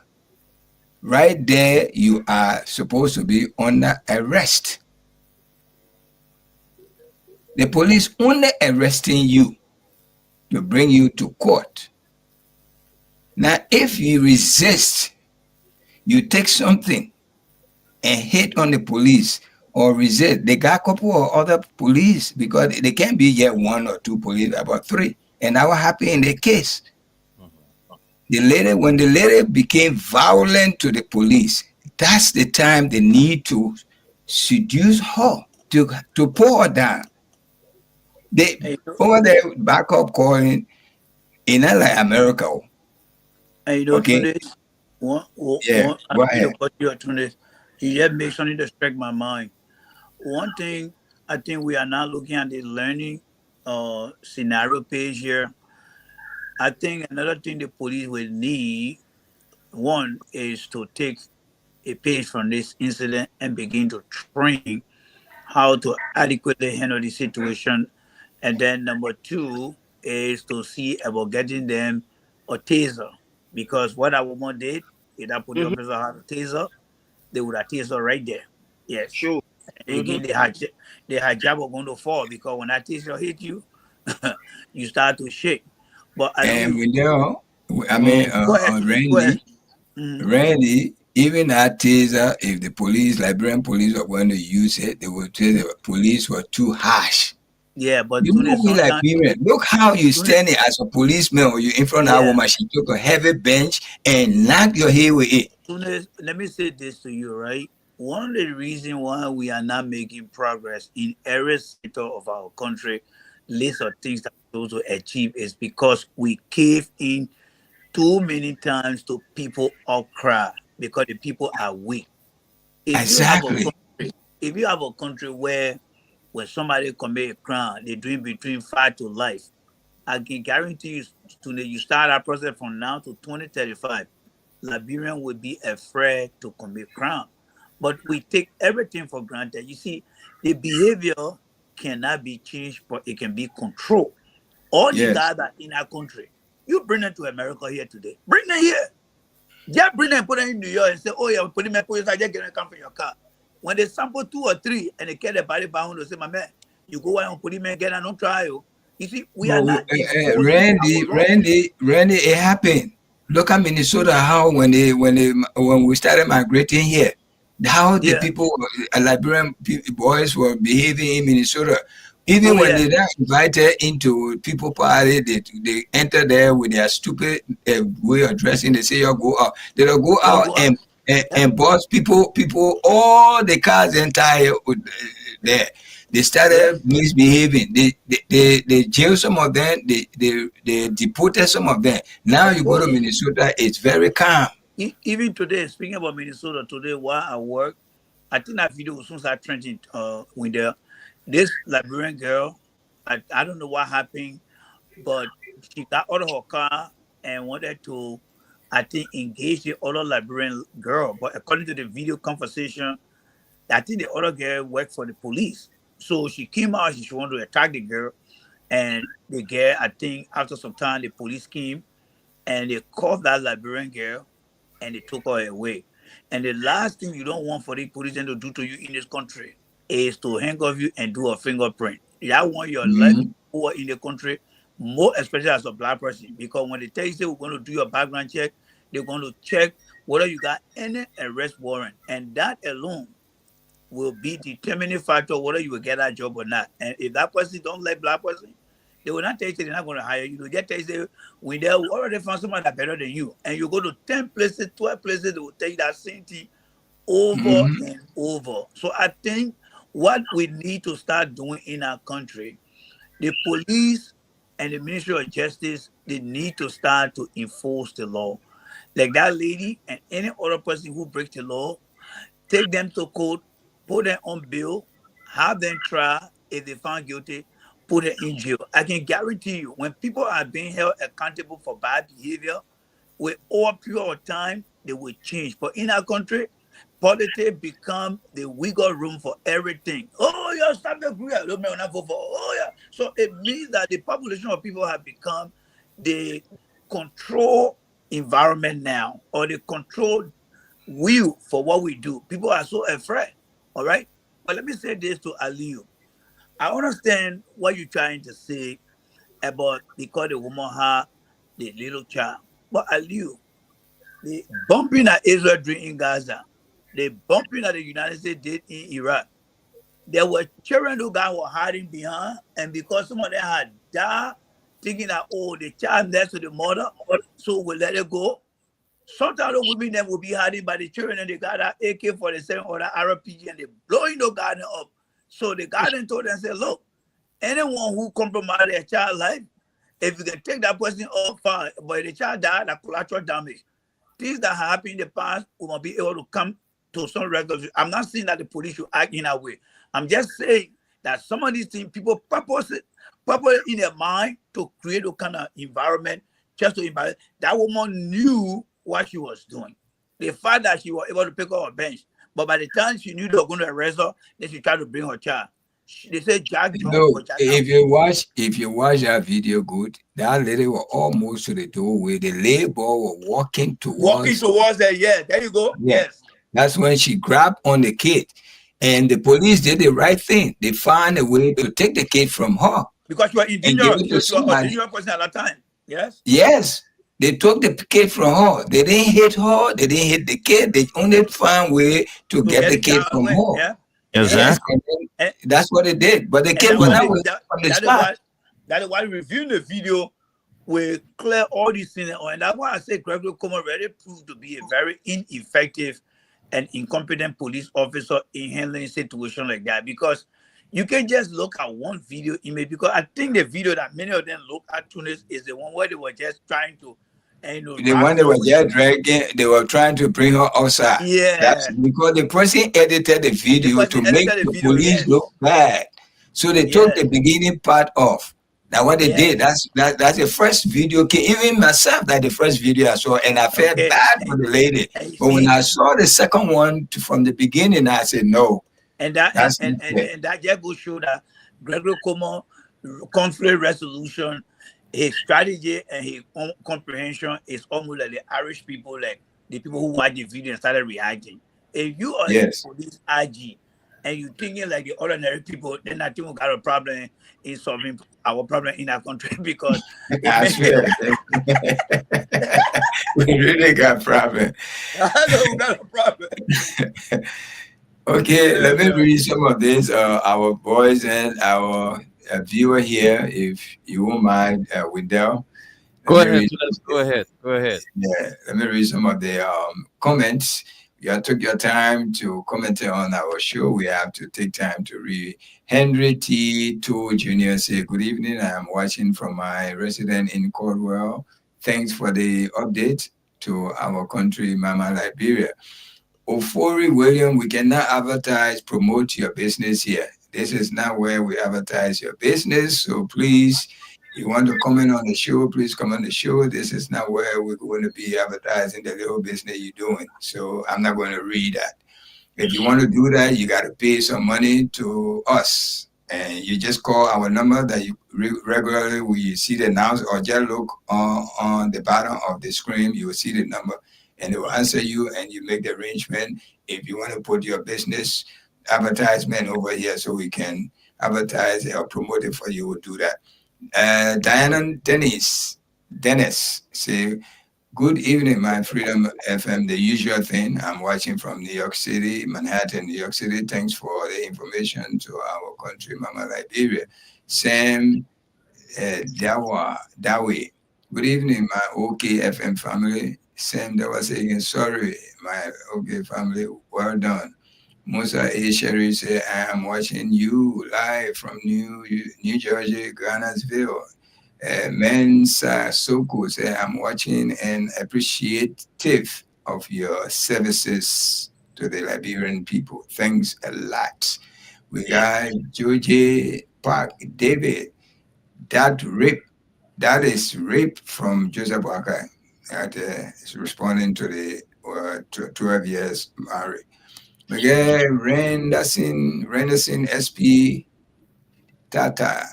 Right there, you are supposed to be under arrest. The police only arresting you to bring you to court. Now, if you resist, you take something and hit on the police or resist, they got a couple of other police, because they can't be yet 1 or 2 police, about 3. And that was happened in the case. When the lady became violent to the police, that's the time they need to seduce her, to pull her down. They over there backup calling in like America. And you know, okay. Go ahead. You just make something to strike my mind. One thing I think we are now looking at the learning scenario page here. I think another thing the police will need, one, is to take a page from this incident and begin to train how to adequately handle the situation. And then number 2 is to see about getting them a taser. Because what that woman did, if that police officer had a taser, they would have taser right there. Yes. Sure. And again, they had job are going to fall, because when that taser hit you, you start to shake. But Randy, Randy, even that taser, if the police, Liberian police, are going to use it, they will say the police were too harsh. Yeah, but you look how you standing as a policeman, or you in front of that woman. She took a heavy bench and knocked your head with it. Let me say this to you, right? One of the reasons why we are not making progress in every sector of our country, list of things that we to achieve, is because we cave in too many times to people outcry, because the people are weak. Exactly. If you have a country where when somebody commit a crime, they're doing between 5 to life, I can guarantee you start that process from now to 2035, Liberian will be afraid to commit crime. But we take everything for granted. You see, the behavior cannot be changed, but it can be controlled. All the guys that in our country, you bring them to America here today. Bring them here. Just bring them, put them in New York and say, oh, yeah, put them in police, I just get them come from your car. When they sample 2 or 3 and they get the body bound, they say, my man, you go out and put him again and don't try you. You see, we are not. Randy, it happened. Look at Minnesota, how when we started migrating here, how the people, Liberian boys were behaving in Minnesota. Even when they got invited into people party, they enter there with their stupid way of dressing. They say, "You go out." They don't go out and boss people, all the cars entire there. They started misbehaving. They jailed some of them. They deported some of them. Now you go to Minnesota, it's very calm. Even today, speaking about Minnesota today, while I work, I think that video will soon start trending with this Liberian girl. I don't know what happened, but she got out of her car and wanted to, I think, engage the other Liberian girl. But according to the video conversation, I think the other girl worked for the police. So she came out, she wanted to attack the girl. And the girl, I think after some time, the police came and they caught that Liberian girl and they took her away. And the last thing you don't want for the police to do to you in this country is to handcuff you and do a fingerprint. That one you're left over in the country, more especially as a black person, because when they tell you say we're going to do your background check, they're going to check whether you got any arrest warrant, and that alone will be determining factor whether you will get that job or not. And if that person don't like black person, they will not tell you they're not going to hire you. They just tell you when they already found somebody that's better than you, and you go to 10 places, 12 places, they will tell you that same thing over and over. So I think what we need to start doing in our country, the police and the Ministry of Justice, they need to start to enforce the law. Like that lady and any other person who breaks the law, take them to court, put them on bail, have them tried. If they found guilty, put them in jail. I can guarantee you, when people are being held accountable for bad behavior, with all period of time, they will change. But in our country, politics become the wiggle room for everything. Oh, yeah, stop the career. Oh, yeah. So it means that the population of people have become the control environment now, or the control will for what we do. People are so afraid. All right. But let me say this to Aliyu. I understand what you're trying to say about because the woman had the little child. But Aliyu, the bumping that Israel did in Gaza, the bumping that the United States did in Iraq, there were children who guys were hiding behind, and because some of them had died, thinking that, oh, the child next to the mother, so we'll let it go. Sometimes the women then will be hiding by the children, and they got that AK-47 or that RPG, and they're blowing the garden up. So the garden told them, said, look, anyone who compromised their child's life, if you can take that person off, fine, but if the child died, that collateral damage. Things that happened in the past will be able to come to some regulation. I'm not saying that the police should act in that way. I'm just saying that some of these things, people purpose in their mind to create a kind of environment, just to invite. That woman knew what she was doing. The fact that she was able to pick up a bench, but by the time she knew they were going to arrest her, then she tried to bring her child. They said Jack Jones. No, if you watch that video good, that lady was almost to the doorway. The labor were walking towards her. Yeah, there you go. Yes. That's when she grabbed on the kid. And the police did the right thing. They found a way to take the kid from her. Because you were in danger. You were a dangerous person at that time. Yes? Yes. They took the kid from her. They didn't hit her. They didn't hit the kid. They only found a way to get the kid from her. Yeah. Exactly. Yes. That's what they did. But the kid went away from the spot. That is why reviewing the video will clear all these things. And that's why I say Gregory Cuomo already proved to be a very ineffective and incompetent police officer in handling a situation like that. Because you can just look at one video image, because I think the video that many of them look at Tunis is the one where they were just trying to, the one they were just dragging, they were trying to bring her outside. Yeah. That's because the person edited the video to make the police look bad. So they took the beginning part off. Now what they did, that's the first video. Even myself, that's the first video I saw, and I felt bad for the lady. But when I saw the second one from the beginning, I said no. And that just goes show that Gregory Cuomo conflict resolution, his strategy and his own comprehension is almost like the Irish people, like the people who watched the video and started reacting. If you are a police IG and you thinking like the ordinary people, then I think we got a problem in solving our problem in our country, because I swear we really got a problem. I know we got a problem. Okay, let me read some of this. Our boys and our viewer here, if you won't mind, Wendell. Go ahead. Yeah, let me read some of the comments. You took your time to comment on our show. We have to take time to read. Henry T. Tool Jr. say, good evening. I am watching from my residence in Caldwell. Thanks for the update to our country, Mama Liberia. Ofori William, we cannot advertise, promote your business here. This is not where we advertise your business. So please, you want to comment on the show, please come on the show. This is not where we're going to be advertising the little business you're doing. So I'm not going to read that. If you want to do that, you got to pay some money to us. And you just call our number that you regularly we see the announcement, or just look on the bottom of the screen, you will see the number. And they will answer you, and you make the arrangement. If you want to put your business advertisement over here so we can advertise or promote it for you, we'll do that. Diana Dennis say, good evening, my Freedom FM, the usual thing. I'm watching from New York City, Manhattan, New York City. Thanks for the information to our country, Mama Liberia. Sam Dawi. Good evening, my OK FM family. Sam that was saying, sorry, my OK family, well done. Musa A. Sherry said, I am watching you live from New Jersey, Grantsville. Mensa Soko said, I'm watching and appreciative of your services to the Liberian people. Thanks a lot. We got George Park David. That is rape from Joseph Walker. That is responding to the 12 years married. Miguel Renderson SP Tata.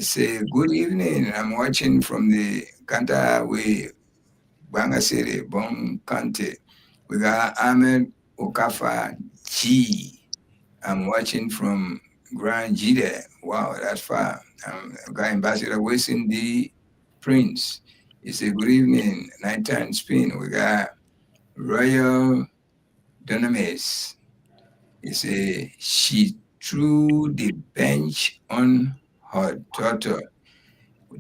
Say good evening. I'm watching from the Kantaway, Banga City, Bon County. We got Ahmed Okafa G. I'm watching from Grand Jide. Wow, that's far. We got Ambassador Wilson D. Prince. He said good evening. Nighttime spin. We got Royal Dunamis. He said she threw the bench on her daughter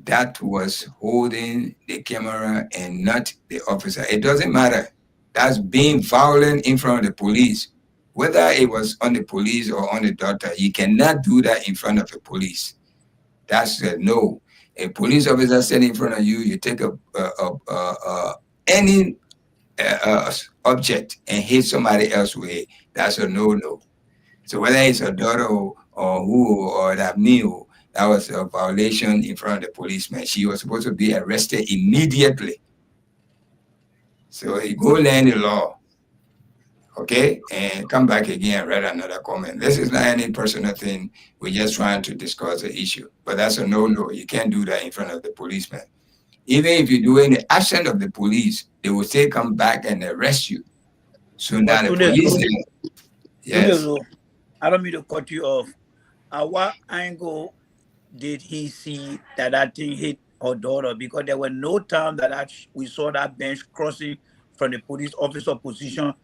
that was holding the camera and not the officer. It doesn't matter. That's being violent in front of the police. Whether it was on the police or on the daughter, you cannot do that in front of the police. That's a no. A police officer standing in front of you, you take any object and hit somebody else with it. That's a no. So whether it's a daughter or who or that new, that was a violation in front of the policeman. She was supposed to be arrested immediately. So he go learn the law, okay, and come back again and write another comment. This is not any personal thing. We're just trying to discuss the issue. But that's a no. You can't do that in front of the policeman. Even if you do in the absence of the police, they will still come back and arrest you. So now the police, yes. I don't mean to cut you off. At what angle did he see that thing hit her daughter? Because there were no time that we saw that bench crossing from the police officer position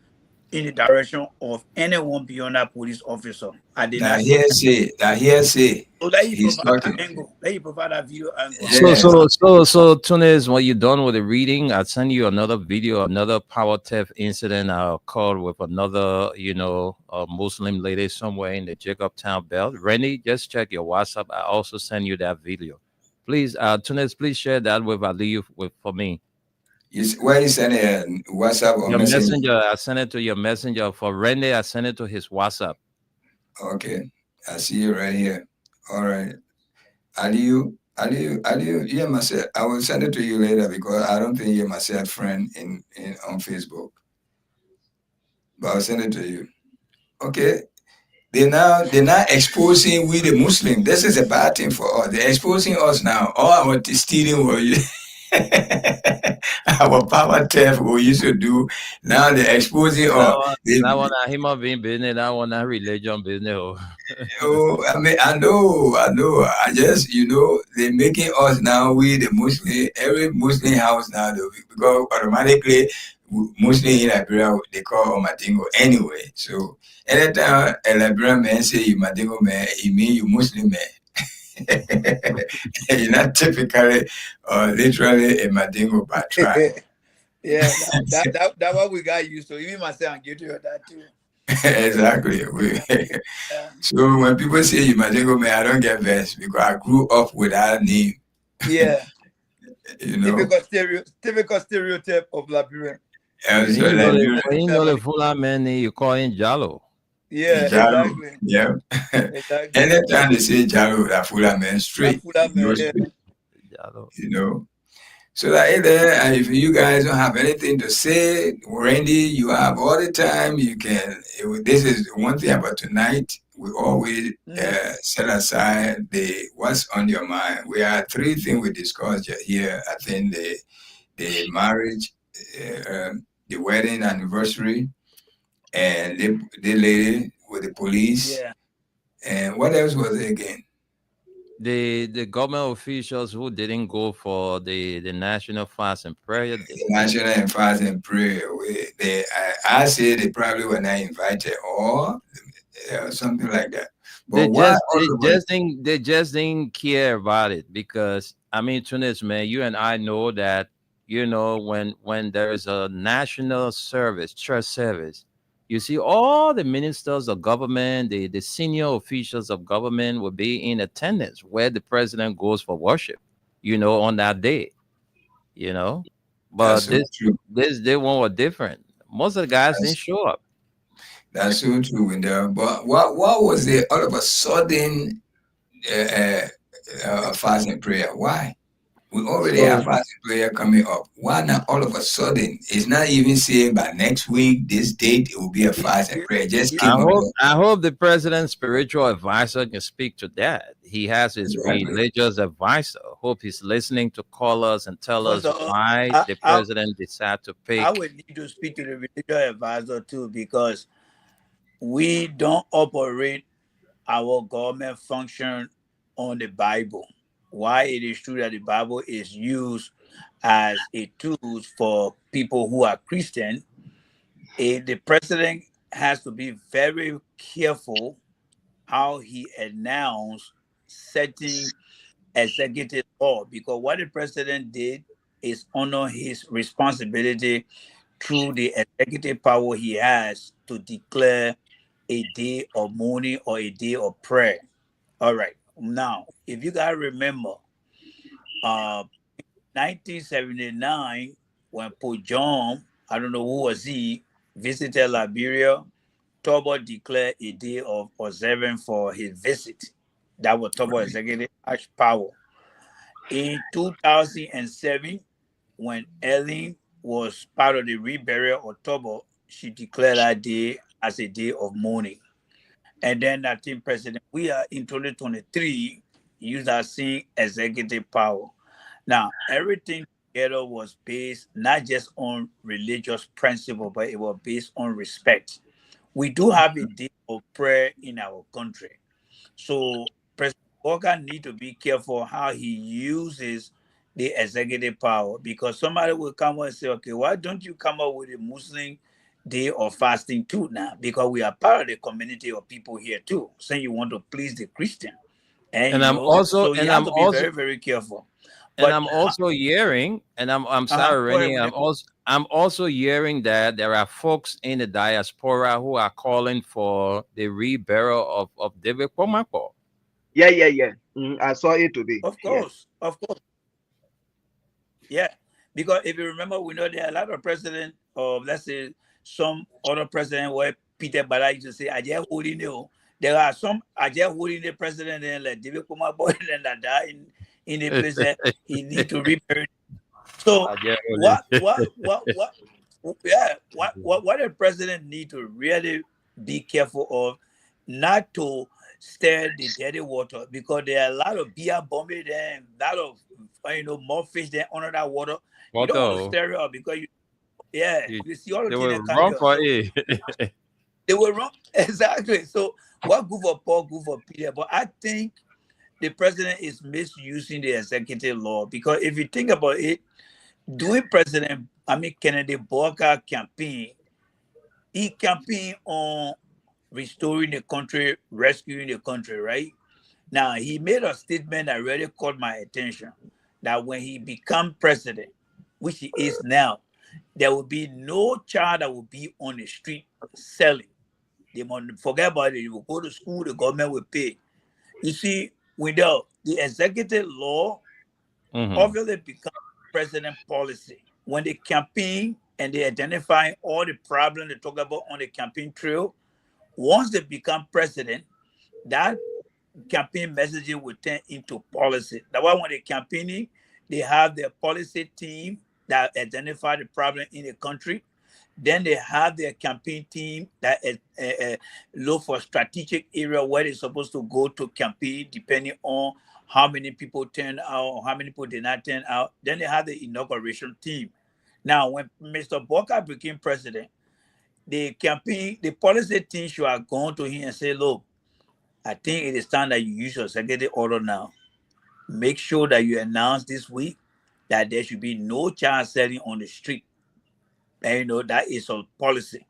in the direction of anyone beyond that police officer. I did not hearsay. So let you provide that angle. Let you provide that video angle. Yeah. So Tunis, when you're done with the reading, I'll send you another video, another power theft incident I'll call with another, a Muslim lady somewhere in the Jacobtown belt. Rennie, just check your WhatsApp. I also send you that video. Please, Tunis, please share that with Aliyu for me. Where you send a WhatsApp or your messenger? I sent it to your messenger. For Rennie, I sent it to his WhatsApp. Okay, I see you right here. All right, Aliyu, yeah, myself. I will send it to you later because I don't think you're myself friend in on Facebook. But I'll send it to you. Okay. They're now exposing we the Muslim. This is a bad thing for us. They're exposing us now. All our stealing our power theft we used to do. Now they're exposing us. That one a human being business. That one a religion business. I mean, I know. I just, they're making us now we the Muslim. Every Muslim house now, because automatically Muslim in Liberia they call Madingo anyway. So anytime a Liberian man say you Madingo man, it means you Muslim man. You're not typically or literally a Madingo by tribe. Yeah, that what we got used to. Even myself, I'm guilty of that too. Exactly. So when people say you Madingo man, I don't get vexed because I grew up with that name. Yeah. Typical stereotype of Liberian. The Fula man, you call him Jalo. Yeah, Jalo. Exactly. Yeah. Exactly. Anytime they say Jalo, that Fula man straight. Jalo. So that either if you guys don't have anything to say, Randy, you have all the time. You can. This is one thing about tonight. We always set aside what's on your mind. We have 3 things we discussed here. I think the marriage, the wedding anniversary, and the lady with the police. Yeah. And what else was it again? The government officials who didn't go for the national fast and prayer. The national fast and prayer. I say they probably were not invited or something like that. But they just didn't care about it because I mean, Tunis, man, you and I know that when there is a national service, church service, you see all the ministers of government, the senior officials of government will be in attendance where the president goes for worship, on that day, But this day one was different. Most of the guys didn't show up. That's so true in there. But what was the all of a sudden fast and prayer? Why? We already have a player coming up. Why not all of a sudden? It's not even saying by next week, this date, it will be a fast and prayer. It just came up. I hope the president's spiritual advisor can speak to that. He has his religious advisor. Hope he's listening to call us and tell us why the president decided to pick. I would need to speak to the religious advisor too, because we don't operate our government function on the Bible. Why it is true that the Bible is used as a tool for people who are Christian, the president has to be very careful how he announces certain executive law, because what the president did is honor his responsibility through the executive power he has to declare a day of mourning or a day of prayer. All right. Now, if you guys remember, 1979, when Pope John, I don't know who was he, visited Liberia, Turbo declared a day of observance for his visit. That was Turbo executive power. In 2007, when Ellen was part of the reburial of Turbo, she declared that day as a day of mourning. And then I think President, we are in 2023, use that same executive power. Now, everything together was based not just on religious principle, but it was based on respect. We do have a day of prayer in our country. So President Walker need to be careful how he uses the executive power, because somebody will come and say, okay, why don't you come up with a Muslim day of fasting too now? Because we are part of the community of people here too, saying you want to please the Christian. And I'm also, so you have to be very, very careful. But I'm also hearing, and I'm sorry, Rennie, I'm also hearing that there are folks in the diaspora who are calling for the reburial of David Pomako. Yeah. I saw it today. Of course. Yeah, because if you remember, we know there are a lot of presidents of, let's say, some other president where Peter Bala used to say, I just holding you. There are some I just holding the president and like David Pomako and that die in the place that he need to rebury. So what the president need to really be careful of, not to stir the dirty water, because there are a lot of beer bombing there, a lot of more fish there under that water. You don't want to stir it up, because you see all the things that come here. They were wrong. Exactly. So what good for Paul, good for Peter. But I think the president is misusing the executive law, because if you think about it, during Kennedy Booker campaign, he campaigned on restoring the country, rescuing the country, right? Now, he made a statement that really caught my attention, that when he become president, which he is now, there will be no child that will be on the street selling. They won't forget about it. You will go to school, the government will pay. You see, without the executive law, obviously becomes president policy. When they campaign and they identify all the problems they talk about on the campaign trail, once they become president, that campaign messaging will turn into policy. That's why when they're campaigning, they have their policy team that identify the problem in the country. Then they have their campaign team that look for strategic area where they're supposed to go to campaign, depending on how many people turn out or how many people did not turn out. Then they have the inauguration team. Now, when Mr. Booker became president, the policy team should have gone to him and say, look, I think it is time that you use your executive order now. Make sure that you announce this week that there should be no child selling on the street. And that is a policy.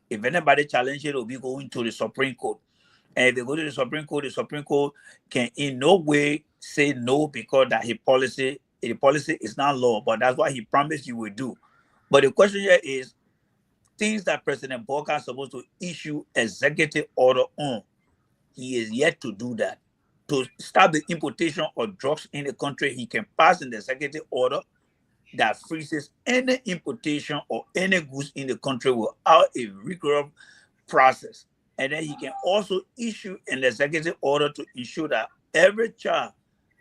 If anybody challenges it, it will be going to the Supreme Court. And if they go to the Supreme Court can in no way say no, because that the policy is not law, but that's what he promised you would do. But the question here is, things that President Booker is supposed to issue executive order on, he is yet to do that. To stop the importation of drugs in the country, he can pass an executive order that freezes any importation or any goods in the country without a rigorous process. And then he can also issue an executive order to ensure that every child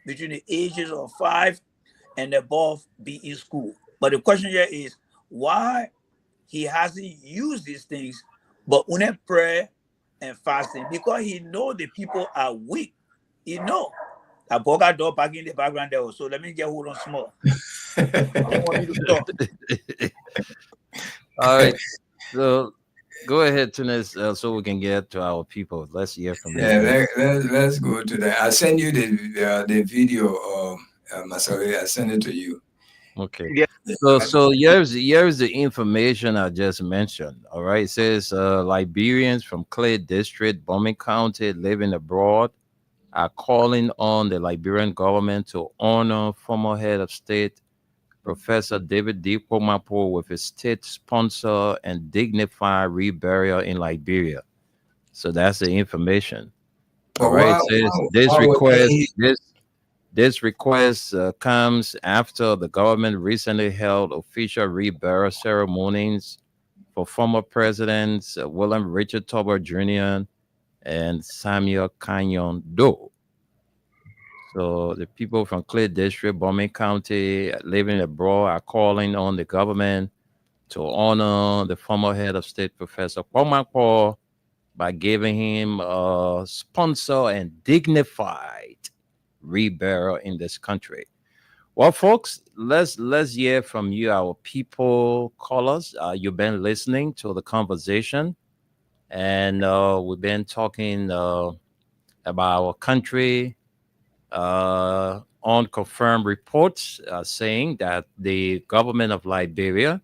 between the ages of 5 and above be in school. But the question here is why he hasn't used these things, but only prayer and fasting, because he know the people are weak. He know. I got door back in the background there. So let me get hold on small. I don't want you to talk. All right. So go ahead, Tunis, so we can get to our people. Let's hear from you. Yeah, let's go to that. I send you the video, Masale. I send it to you. Okay. Yeah. So here's the information I just mentioned. All right. It says Liberians from Clay District, Bombing County, living abroad are calling on the Liberian government to honor former head of state Professor David D. Pomapo with a state sponsor and dignified reburial in Liberia. So that's the information. All right. It says this request comes after the government recently held official reburial ceremonies for former presidents William Richard Tolbert Jr. and Samuel Canyon Doe. So the people from Clay District, Bombay County, living abroad are calling on the government to honor the former head of state, Professor Pomakpo, by giving him a sponsor and dignified reburial in this country. Well, folks, let's hear from you, our people callers. You've been listening to the conversation, and we've been talking about our country. Unconfirmed reports saying that the government of Liberia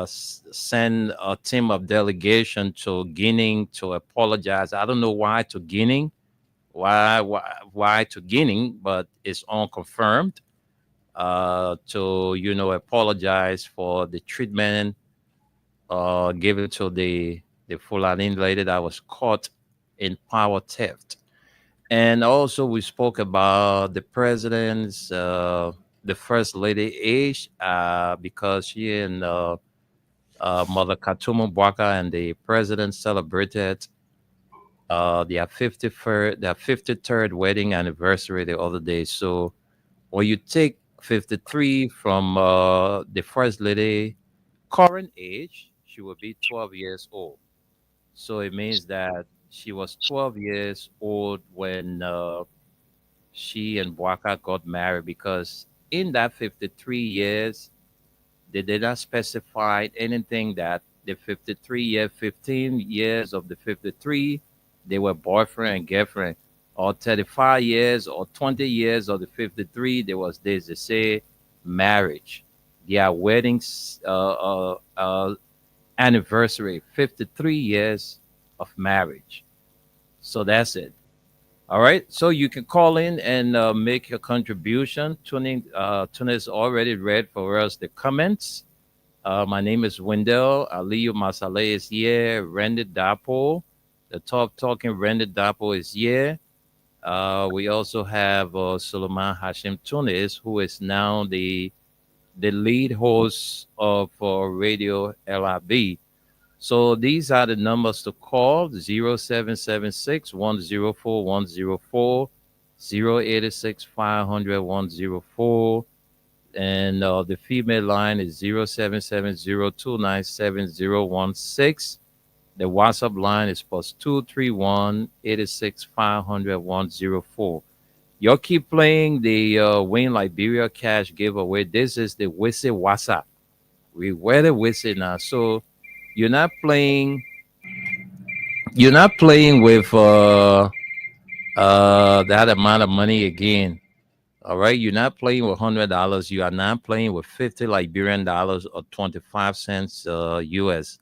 send a team of delegation to Guinea to apologize. I don't know why to Guinea, why to Guinea, but it's unconfirmed. To apologize for the treatment given to the Fulani lady that was caught in power theft. And also, we spoke about the president's, the first lady age, because she and Mother Katumu Bwaka and the president celebrated their 53rd wedding anniversary the other day. So when you take 53 from the first lady current age, she will be 12 years old. So it means that she was 12 years old when she and Bwaka got married, because in that 53 years, they did not specify anything that the 15 years of the 53, they were boyfriend and girlfriend, or 35 years or 20 years of the 53, there was this, they say marriage. Their weddings anniversary, 53 years of marriage. So that's it. All right. So you can call in and make your contribution. Tunis already read for us the comments. My name is Wendell. Aliyu Masale is here. Randy Dapo, the top talking Randy Dapo is here. We also have Suleiman Hashim Tunis, who is now the lead host of Radio LIB. So these are the numbers to call: 0776 104 104, 086 500 104. And the female line is 0770297016. The WhatsApp line is +231 86 500 104. Y'all keep playing the Win Liberia Cash giveaway. This is the Wisi WhatsApp. We wear the Wisi now. So you're not playing with that amount of money again. All right, you're not playing with $100. You are not playing with 50 Liberian dollars or 25 cents US.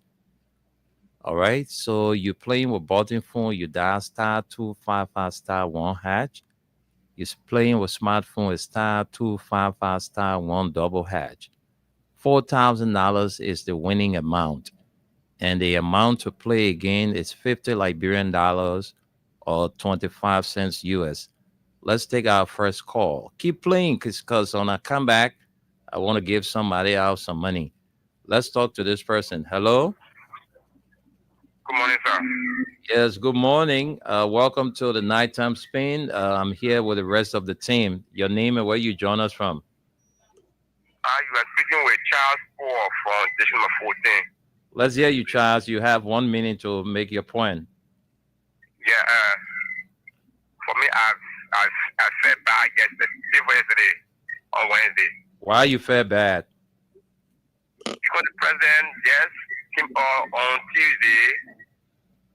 All right, so you're playing with button phone. You dial *255*1#. You're playing with smartphone. It's *255*1 double#. $4,000 is the winning amount. And the amount to play again is 50 Liberian dollars or 25 cents US. Let's take our first call. Keep playing, because when I come back, I want to give somebody out some money. Let's talk to this person. Hello? Good morning, sir. Yes, good morning. Welcome to the Nighttime Spin. I'm here with the rest of the team. Your name and where you join us from? You are speaking with Charles Paul from station number 14. Let's hear you, Charles. You have 1 minute to make your point. Yeah, for me, I felt bad yesterday on Wednesday. Why you felt bad? Because the president just came on Tuesday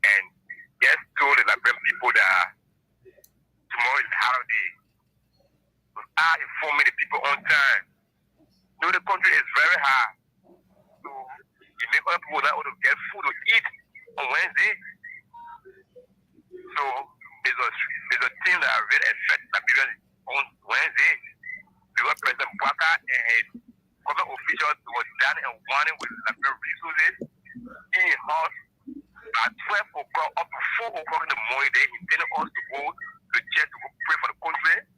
and just told the Liberian people that tomorrow is holiday. Without informing the people on time. You know, the country is very hard. So you make other people not able to get food to eat on Wednesday. So there's a thing that really affects Liberians on Wednesday. Because President Bwaka and his government officials were down and warning with Liberian resources in his house at 12 o'clock up to 4 o'clock in the morning. They intended us to go to church to go pray for the country.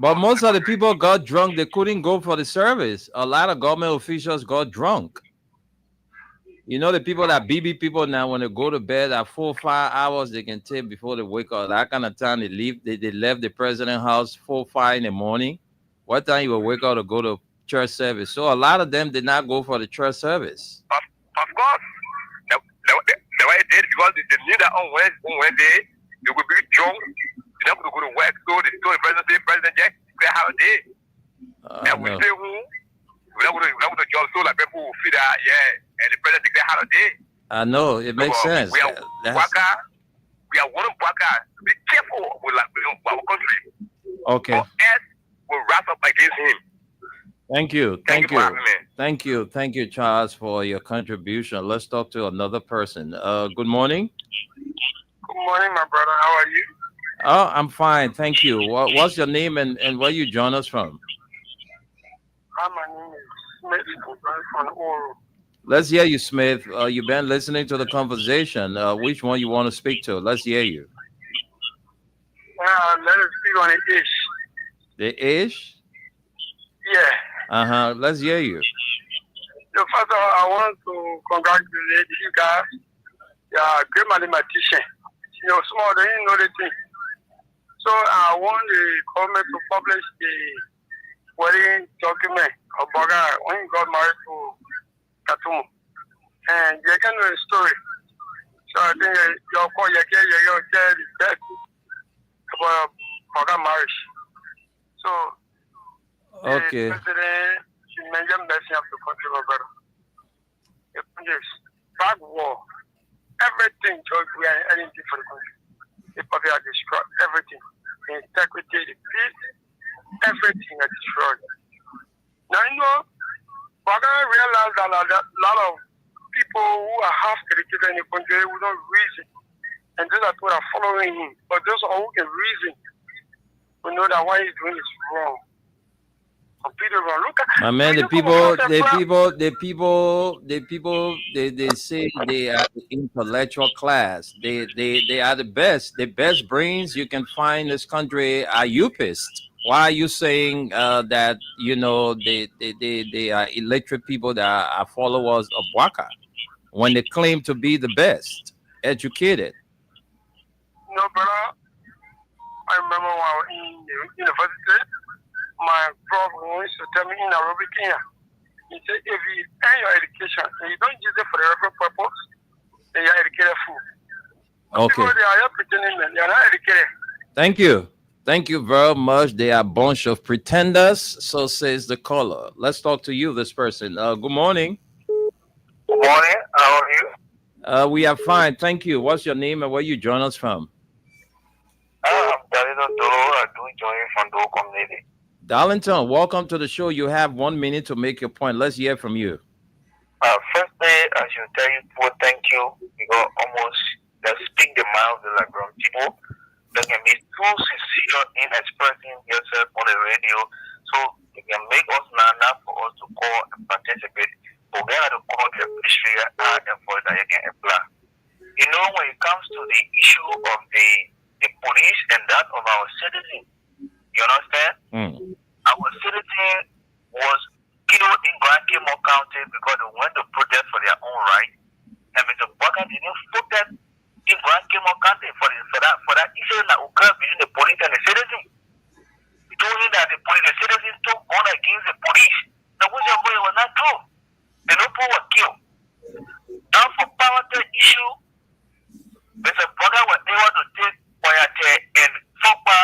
But most of the people got drunk. They couldn't go for the service. A lot of government officials got drunk. You know, the people that BB people now, when they go to bed at 4 or 5 hours, they can take before they wake up. That kind of time they leave. They left the president's house 4 or 5 in the morning. What time you will wake up to go to church service? So a lot of them did not go for the church service. Of course. The way they did, because they knew that on Wednesday, they would be drunk. They're not going to go to work. So they told the president Jack, declare holiday. And we stay home. We're not going to job. So like people will feel that, yeah, and the president declare holiday. I know, it makes sense. We are warning Bwaka to be careful with our country. Okay. Or else we'll wrap up against him. Thank you. Thank you for having me. Thank you. Thank you, Charles, for your contribution. Let's talk to another person. Good morning. Good morning, my brother. How are you? Oh, I'm fine. Thank you. What's your name and where you join us from? My name is Smith from Oro. Let's hear you, Smith. You've been listening to the conversation. Which one you want to speak to? Let's hear you. Let us speak on the ish. The ish? Yeah. Let's hear you. So first of all, I want to congratulate you guys. You are a great mathematician. You're small, you know the thing. So I want the government to publish the wedding document of Boga when he got married to Katumu. And you can know the story. So I think your call, your tell the best about Boga marriage. So okay. The president should mention blessing of the country, my brother. Yes, back war, everything, we are anything for the country. The people are destroyed, everything. The integrity, the peace, everything are destroyed. Now, you know, we're going to realize that a lot of people who are half educated in the country who don't reason. And those are people that are following him. But those who can reason, we know that what he's doing is wrong. Completely wrong. Look at, my man, they say they are the intellectual class. They are the best. The best brains you can find in this country are UPists. Why are you saying that, you know, they are illiterate people that are followers of Bwaka when they claim to be the best educated? No, brother. I remember when I was in the university, my prof used to tell me in Nairobi, Kenya, he said, if you earn your education and you don't use it for the reference purpose, then you're educated fool. Okay. Because they are pretending that they are not educated. Thank you. Thank you very much. They are a bunch of pretenders, so says the caller. Let's talk to you, this person. Good morning. Good morning. How are you? We are fine. Thank you. What's your name and where you join us from? I'm Darlington Dolo. I do join from Dolo community. Darlington, welcome to the show. You have 1 minute to make your point. Let's hear from you. Firstly, I should tell you thank you because almost they speak the mind of the Liberian people. They can be too sincere in expressing yourself on the radio, so they can make us now for us to call and participate. But we have to call the ministry and for that you can apply. You know, when it comes to the issue of the police and that of our citizens, you understand? Our citizen was killed in Grand Kimo County because they went to protest for their own right. And Mr. Bugger didn't put that in Grand Kimo County for that issue that occurred between the police and the citizens. He told him that the citizens took on against the police. The William Boy was not true. The people were killed. Now for power to issue, Mr. Bugger was able to take Boyate and Fogba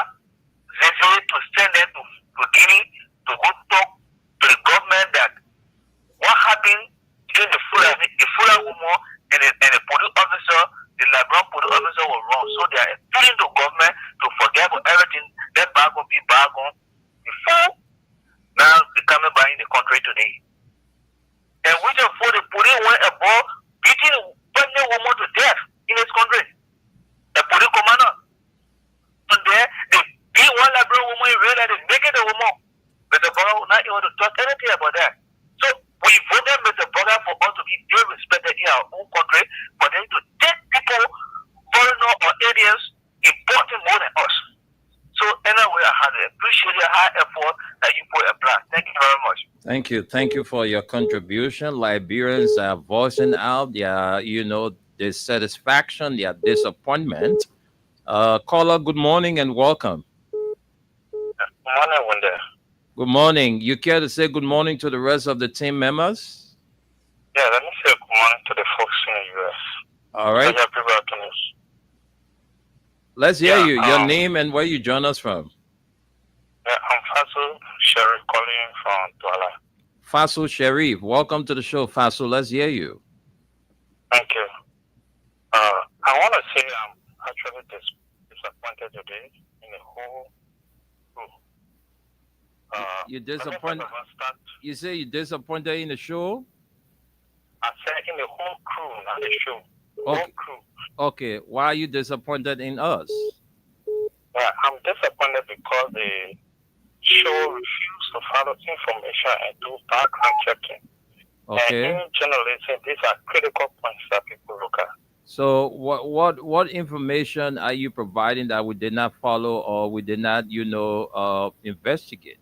Zeze to send them to Guinea to go talk to the government that what happened during the Fulani woman and the police officer, the Liberian police officer was wrong. So they are appealing to government to forget about everything. That bag will be back on before now they coming back in the country today. And which for the police went above beating a pregnant woman to death in this country. The police commander. And there they beat one Liberian woman in real life, they make it a woman. But the brother was not able to talk anything about that. So we voted Mr. Bugger for us to be very respected in our own country, for them to take people, foreigner or aliens, important more than us. So anyway, I had appreciate the high effort that you put apply. Thank you very much. Thank you. Thank you for your contribution. Liberians are voicing out their, their satisfaction, their disappointment. Caller, good morning and welcome. Good morning, Wanda. Good morning. You care to say good morning to the rest of the team members? Yeah, let me say good morning to the folks in the U.S. All right. Let's hear you. Your name and where you join us from. Yeah, I'm Faisal Sharif calling from Douala. Faisal Sharif, welcome to the show, Faisal. Let's hear you. Thank you. I want to say I'm actually disappointed today in the whole group. You're disappointed? You say you're disappointed in the show? I said in the whole crew, not the show. Okay. Whole crew. Okay. Why are you disappointed in us? Yeah, I'm disappointed because the show refused to follow information and do background checking. Okay. And in journalism, these are critical points that people look at. So what information are you providing that we did not follow or we did not, investigate?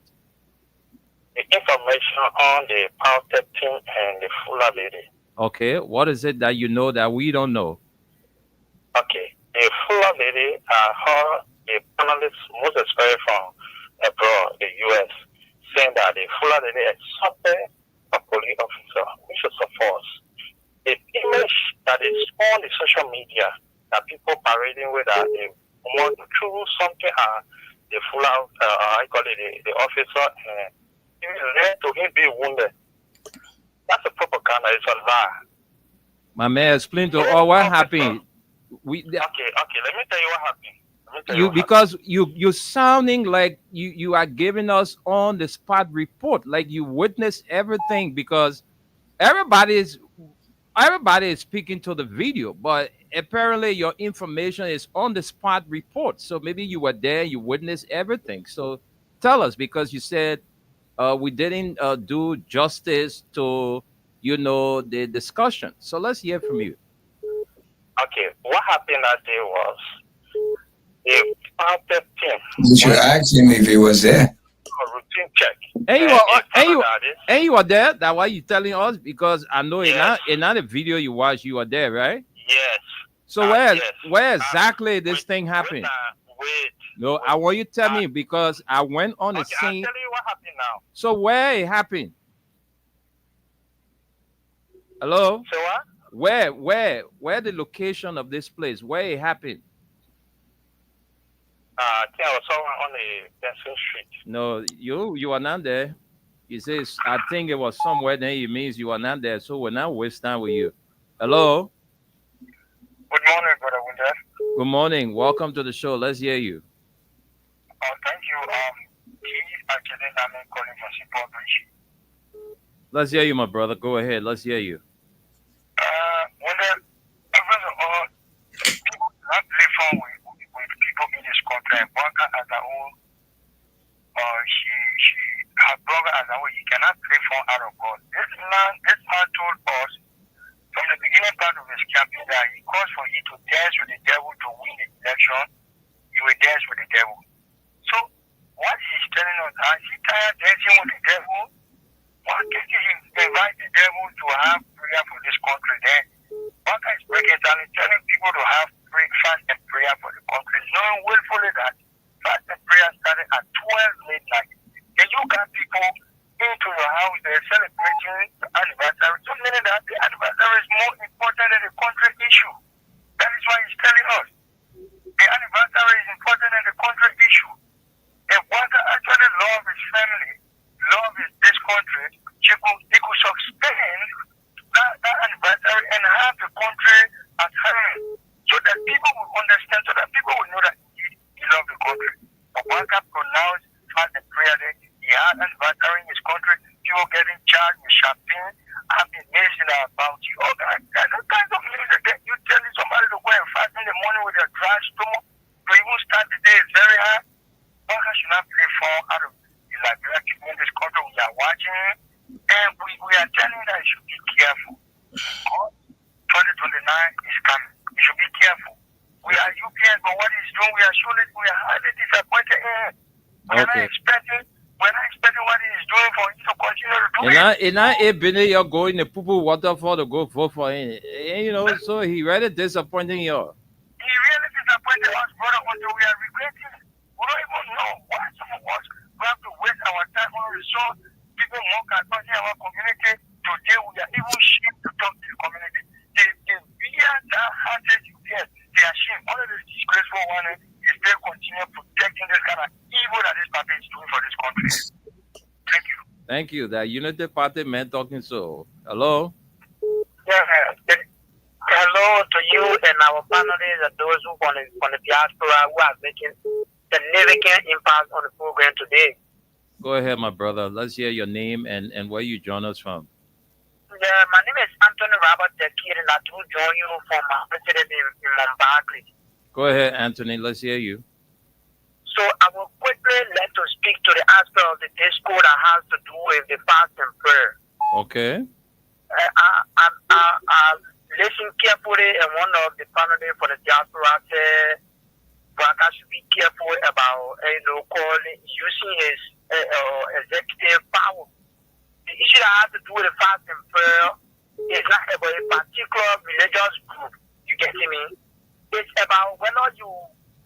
The information on the power team and the Fula lady. Okay. What is it that you know that we don't know? Okay. The Fula lady, her, the panelists most especially from abroad, the U.S., saying that the Fula lady assaulted a police officer, which is a false. The image that is on the social media that people parading with that they want to choose something the Fula, I call it the officer, and it led to him being wounded. That's a propaganda. It's a lie. My man, explain to us what happened. Okay. Let me tell you what happened. Because you're sounding like you are giving us on the spot report, like you witnessed everything, because everybody is speaking to the video, but apparently your information is on the spot report. So maybe you were there, you witnessed everything. So tell us, because you said we didn't do justice to the discussion. So let's hear from you. Okay, what happened that day was the party team. You should ask him if he was there. A routine check. And you were there. That's why you telling us, because I know in another video you watched, you were there, right? Yes. So where exactly this thing happened? No, I want you to tell me, because I went on the scene. I'll tell you what happened now. So where it happened? Hello? So what? Where the location of this place? Where it happened? I think I was somewhere on the Benson Street. No, you are not there. He says, I think it was somewhere. Then it means you are not there. So we're not waste time with you. Hello? Good morning, Brother Winter. Good morning. Welcome to the show. Let's hear you. Thank you. Actually, I'm calling from Seaport Bridge. Let's hear you, my brother. Go ahead. Let's hear you. Winter, first of all, people not play phone with people in this country. And Blanca as her own, her brother as her own, he cannot play phone out of God. This man told us from the beginning part of his campaign that he calls for you to dance with the devil to win the election. You will dance with the devil. So what he's telling us, is he tired dancing with the devil? Why can't he invite the devil to have prayer for this country? Then Waka is breaking down and telling people to have fast and prayer for the country, knowing willfully that fast and prayer started at 12 midnight. And you got people into your house, they're celebrating the anniversary. So meaning that the anniversary is more important than the country issue. That is why he's telling us the anniversary is important than the country issue. If Waka actually love his family, love this country, he could suspend that anniversary and have the country at hand so that people will understand, so that people will know that he loves the country. But Waka pronounced fast and prayer day. He had anniversary in his country, people getting charged with champagne. I've been amazing about you. Oh, God, those kinds of news that you telling somebody to go and fast in the morning with a dry stomach to even start the day is very hard. Waka should not play fall out of the Liberia in this country. We are watching it, and we are telling that you should be careful. 2029 is coming. You should be careful. We are UPN, but what he's doing, we are highly disappointed in him. We're not expecting what he's doing for him to continue to do it. And I been you're going to poo waterfall to go vote for him. And, so he really disappointing you. He really disappointed us, brother, until we are regretting it. We don't even know why some of us have to waste our time on resource. People mock us in our community. Today we are even ashamed to talk to the community. The media that handed you here, they are ashamed. One of the disgraceful one is they continue protecting this kind of evil that this party is doing for this country. Thank you. Thank you. That Unity Party man talking so. Hello? Yeah, hello to you and our panelists and those who on the diaspora who are making significant impact on the program today. Go ahead, my brother. Let's hear your name and where you join us from. Yeah, my name is Anthony Robert Tekir, and I do join you from my residence in Mombasa. Go ahead, Anthony. Let's hear you. So I will quickly like to speak to the aspect of the discourse that has to do with the fast and prayer. Okay. I listened carefully, and one of the panelists for the diaspora said, Waka should be careful about calling using his executive power. The issue that has to do with the fast and prayer is not about a particular religious group. You get me? It's about whether you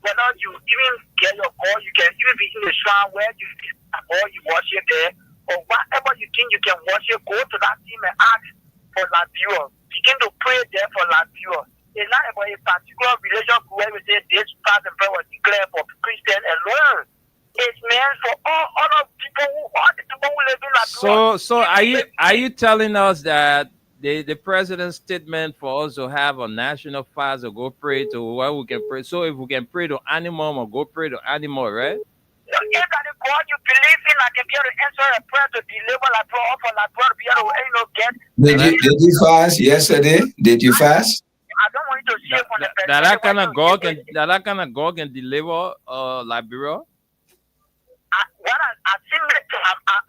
even get your call, you can even be in the shrine where you worship there, or whatever you think you can worship, go to that team and ask for Liberia. Begin to pray there for Liberia. It's not about a particular religious group where we say this fast and prayer was declared for Christians alone. It's meant for all other people who live in Liberia. So are you telling us that the president's statement for us to have a national fast or go pray to where we can pray? So if we can pray to animal or go pray to animal, right? If that is God you believe in, I can be able to answer a prayer to deliver Liberia for Liberia to be able to Did you fast yesterday? Did you fast? I don't want you to share on the That kind of God can deliver Liberia.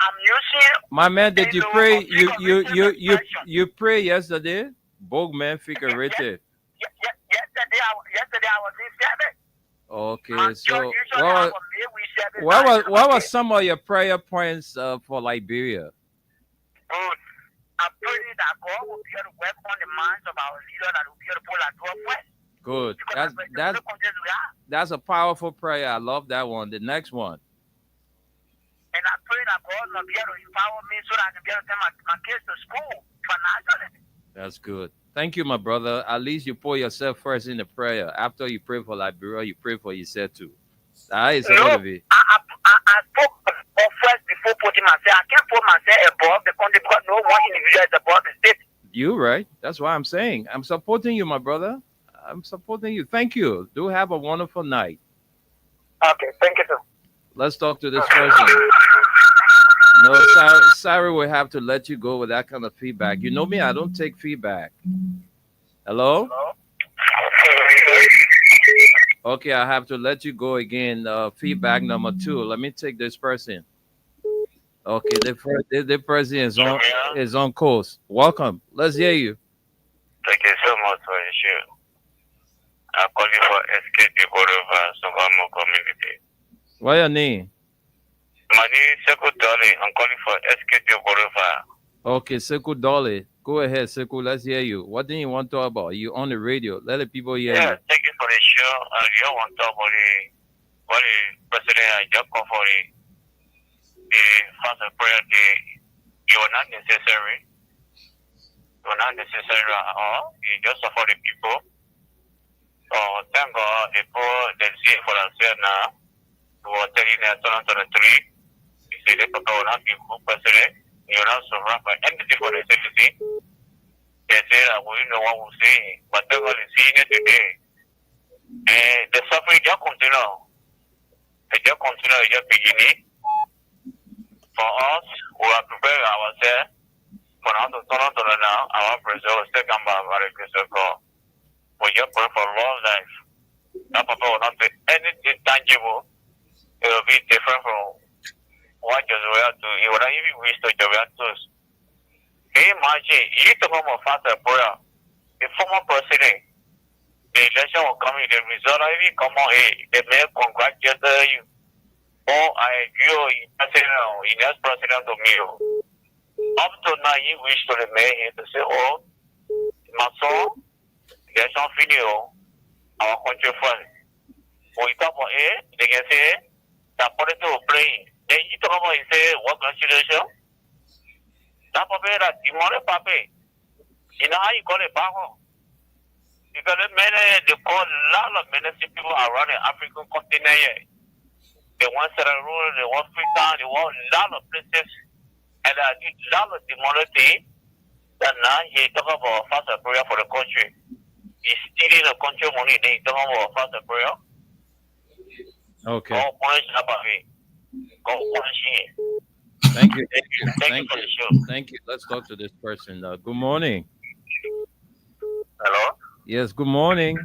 I'm using. My man, did you pray? You pray yesterday? Bog man figure right there. Yesterday I was in service. Okay, so what was some of your prayer points for Liberia? Good. I pray that God will be able to work on the minds of our leaders that will be able to pull our west. Good. That's a powerful prayer. I love that one. The next one. And I pray that God will be able to empower me so that I can be able to send my kids to school financially. That's good. Thank you, my brother. At least you put yourself first in the prayer. After you pray for Liberia, you pray for yourself too. That is supposed to be. I spoke first before putting myself. I can't put myself above the country because no one individual is above the state. You right. That's why I'm saying. I'm supporting you, my brother. I'm supporting you. Thank you. Do have a wonderful night. Okay, thank you, sir. Let's talk to this person. No, sorry, we have to let you go with that kind of feedback. You know me, I don't take feedback. Hello? Okay, I have to let you go again. Feedback number 2. Let me take this person. Okay, the person is on course. Welcome. Let's hear you. Thank you so much for your show. I'm calling for Escape People of Sovamo community. What's your name? My name is Sekou Tony. I'm calling for Escape People of Okay, Sekou Dolly. Go ahead, Sekou. Let's hear you. What do you want to talk about? You on the radio. Let the people hear Yeah, you. thank you for the show. You want to talk about what the president just called for the fast and prayer. You are not necessary. You are not necessary at all. You just support the people. So thank God the poor they see it for themselves now. We were telling them 2023. You see the people will not be good president. You will not surround by anything for the citizen. They say that we know what we're saying. But they're going to see it today. And the suffering just continue. It just continue, it just beginning. For us, we are preparing ourselves for now to turn on to the now. Our president will still come back by the grace of God. We just pray for long life. That papa will not say anything tangible. It will be different from what Joshua to. He will not even wish to Joshua to. Can you imagine? You talk about faster prayer. The former president, the election will come in, the result will even come on. Hey, they may congratulate you. Oh, I agree. President, next president of me. Up to now, he wish to the mayor to say, oh, my son, there's something new. Our country first. When you talk about it, they can say that politics will play. Then you talk about it, say, what constitution? That paper that you want to paper. You know how you call it back home? Because they call a lot of many people around the African continent here. They want Sierra Leone, they want Freetown, they want a lot of places. And I did a lot of democracy that now he talk about faster prayer for the country. He's stealing the country money, then he talk about faster prayer. Okay. Go punish Abavi. Go punish him. Thank you. Thank you for the show. Thank you. Let's talk to this person. Good morning. Hello? Yes, good morning.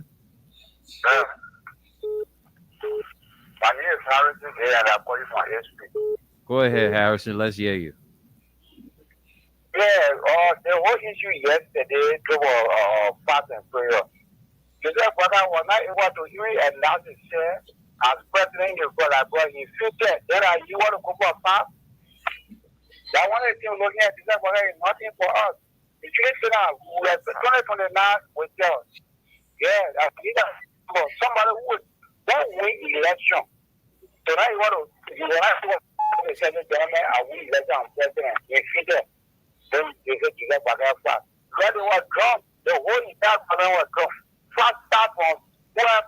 My name is Harrison here and I'm calling from SP. Go ahead, Harrison. Let's hear you. Yeah, the whole issue yesterday was fast and prayer. Joseph Father was not able to even announce himself as president of God, but he figured that you want to go for a fast. That one is still looking at Joseph Father is nothing for us. It should say that we are 2029 with God. Yeah, I think that for somebody who won't win election. So now you want to the second government and win election and president. He figured. Then they get Joseph Father fast. Then it was Trump. The whole entire government was Trump. Fast start from 12.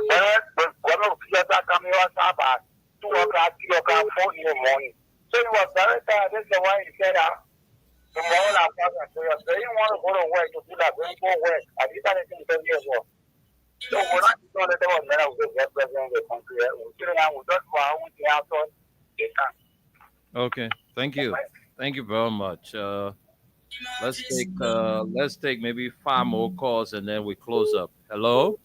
When government officials coming on top at 2 o'clock, 3 o'clock, 4 in the morning. So he was very tired. This is why he said that. Tomorrow I'm fast and prayer. So he didn't want to go to work to do that. Going to work. And he started to tell you as well. So we're not going to tell them that we get president of the country. We're sitting down with us for our own thing outside. Okay. Thank you. Thank you very much. Let's take maybe 5 more calls and then we close up. Hello?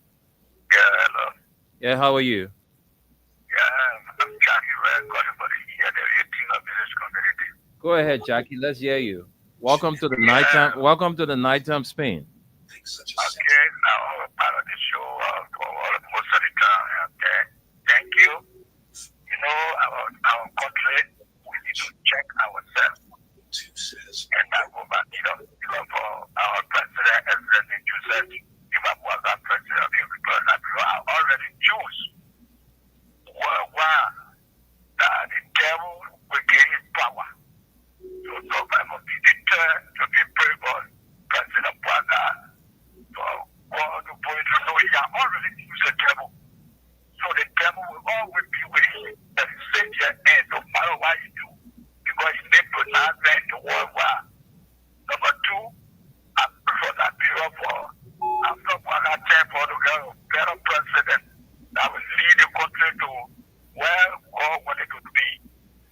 Yeah, hello. Yeah, how are you? Yeah, I'm Jackie Red, calling for the 18th of this community. Go ahead, Jackie. Let's hear you. Welcome to the nighttime. Welcome to the nighttime Spain. Okay, now I'm part of the show for most of the time. Okay, thank you. You know, our country, we need to check ourselves. And I go back, for our president, as you said, if I was our president, because I already choose worldwide that the devil will gain power. So I must be deterred to be prayed for President Bwana for God to put it through. He has already used the devil. So the devil will always be with him. That is Savior and no matter what you do. Because he made pronouncement to worldwide. Number 2, I prefer that period for after Bwana time for the better president that will lead the country to where God wanted to be.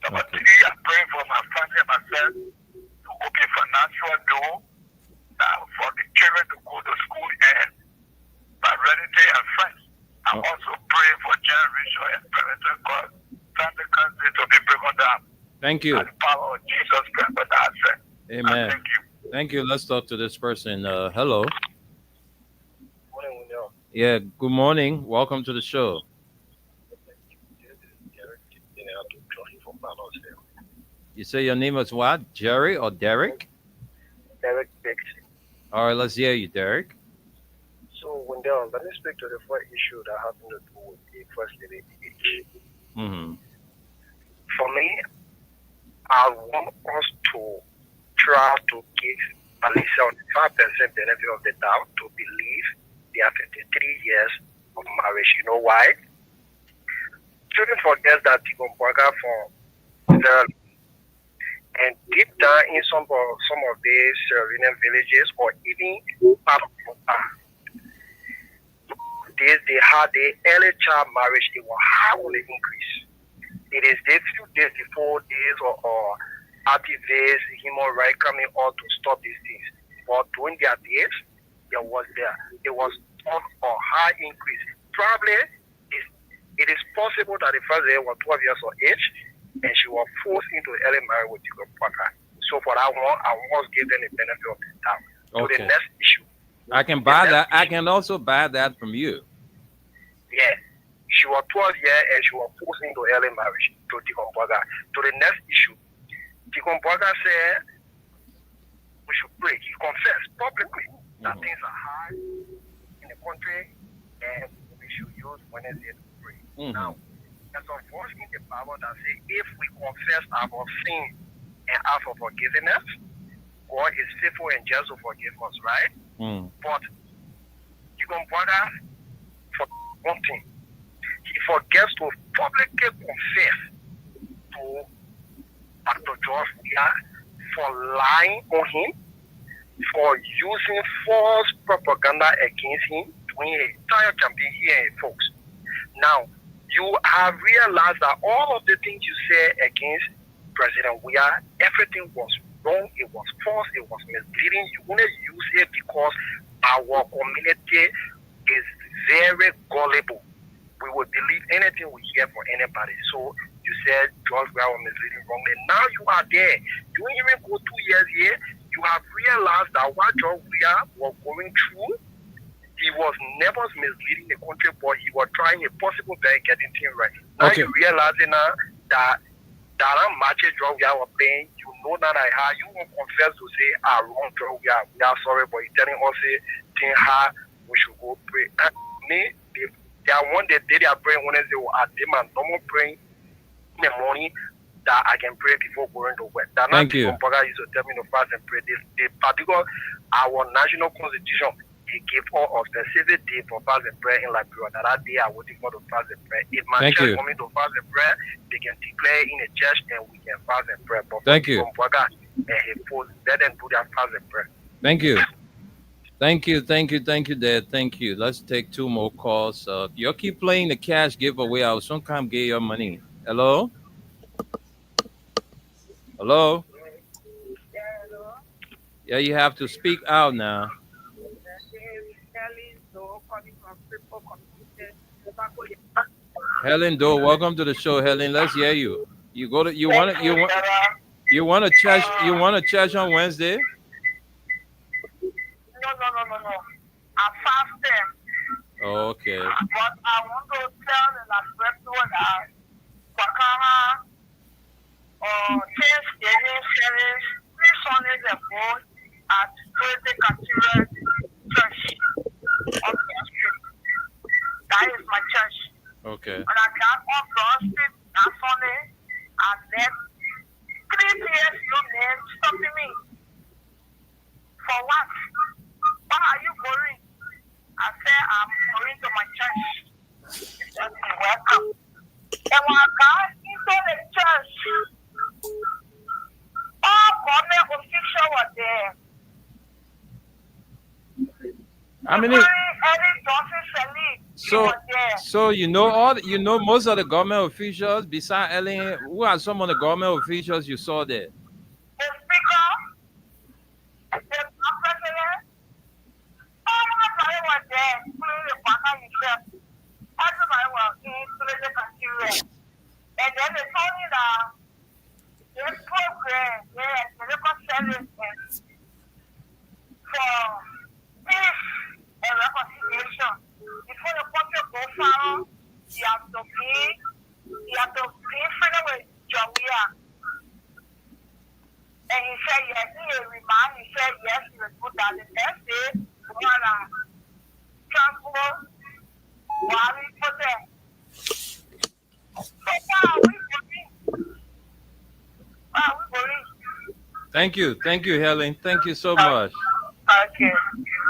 Number 3, I pray for my family and myself to open financial door for the children to go to school and my relative and friends. I also pray for generation and parental God, family country to be broken down. Thank you. And the power of Jesus Christ, but I said. Amen. Thank you. Thank you. Let's talk to this person. Hello. Morning, William. Yeah, good morning. Welcome to the show. You say your name was what? Jerry or Derek? Derek Bix. All right, let's hear you, Derek. So, Wendell, let me speak to the first issue that happened to do with the first lady. Mm-hmm. For me, I want us to try to give at least 75% benefit of the doubt to believe they are 53 years of marriage. You know why? Shouldn't forget that Tigom Boga from Israel and deep down in some of these Syrian villages or even part of Qatar, they had the early child marriage. It was high on the increase. It is a few days before days or activists, human rights coming out to stop these things. But during their days, it was on a high increase. Probably it is possible that the first lady was 12 years of age and she was forced into early marriage with Tigom Boga. So for that one, I must give them the benefit of the doubt. Okay. To the next issue. I can buy that. I can also buy that from you. Yeah. She was 12 years and she was forced into early marriage to Tigom Boga. To the next issue. Tigom Boga said we should pray. He confessed publicly that things are hard in the country and we should use Wednesday to pray. Now, there's a verse in the Bible that says if we confess our sin and ask for forgiveness, God is faithful and just to forgive us, right? But Tigom Boga, for one thing, he forgets to publicly confess to Dr. George Weah for lying on him, for using false propaganda against him during the entire campaign here, folks. Now, you have realized that all of the things you said against President Weah, everything was wrong, it was false, it was misleading. You only use it because our community is very gullible. We would believe anything we hear from anybody. So you said George Weah was misleading wrongly. Now you are there. You didn't even go 2 years here. You have realized that what George Weah was going through, he was never misleading the country, but he was trying a possible way getting things right. Now you realizing now that matches George Weah was playing, you know that you won't confess to say, wrong George Weah, we are sorry, but he's telling us things hard, we should go pray. And me, they are one day they are praying Wednesday or at them and normal praying in the morning that I can pray before going to work. Thank you. Boga used to tell me to fast and pray. They particular our national constitution, they give all a specific day for fast and prayer in Liberia. That day I would for to fast and pray. If my church want me to fast and pray, they can declare in a church and we can fast and pray. But thank you. Boga and he force let them do their fast and pray. Thank you. Thank you, Dad. Thank you. Let's take 2 more calls. You keep playing the cash giveaway. I'll soon come get your money. Hello? Hello? Yeah, you have to speak out now. Helen Doe, welcome to the show, Helen. Let's hear you. You want to church on Wednesday? No. I'm fasting. Oh, okay. But I want to tell the people that Wakama or Thanksgiving service 3 Sundays ago at Trinity Cathedral Church on the street. That is my church. Okay. And I got on Broad Street that Sunday and then 3 years you men stopping me. For what? Why are you going? I said, I'm going to my church. He said, welcome. And when I got into the church, all government officials were there. How many? So you know most of the government officials besides Ellen. Who are some of the government officials you saw there? The speaker, the president, everybody was there, including the Baka himself. Everybody was including the Nigeria. And then they told me that this program, the local service for peace and reconciliation. Before the country goes far, you have to be friendly with John Weah. the estate, transport, while we put there. So far, we Thank you, Helen. Thank you so much. Okay.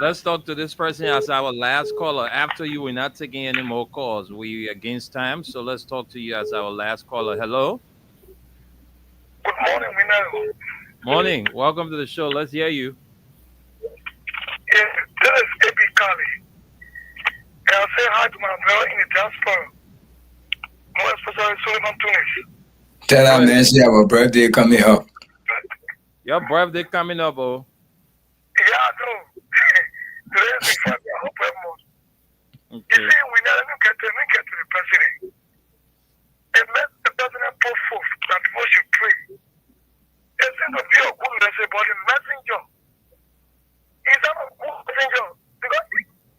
Let's talk to this person as our last caller. After you, we're not taking any more calls. We against time, so let's talk to you as our last caller. Hello. Good morning, Minero. Morning. Welcome to the show. Let's hear you. Yeah, this is A.B. Kali. And I'll say hi to my brother in the diaspora, more especially Suleiman Tunis. Tell her, man, she have a birthday coming up. Your birthday coming up, oh. Yeah, I know. Today is the Friday. I hope everyone. Okay. You see, we never get to the president. It met the president put forth that people should pray. It seems to be a good message, but the messenger is not a good messenger. Because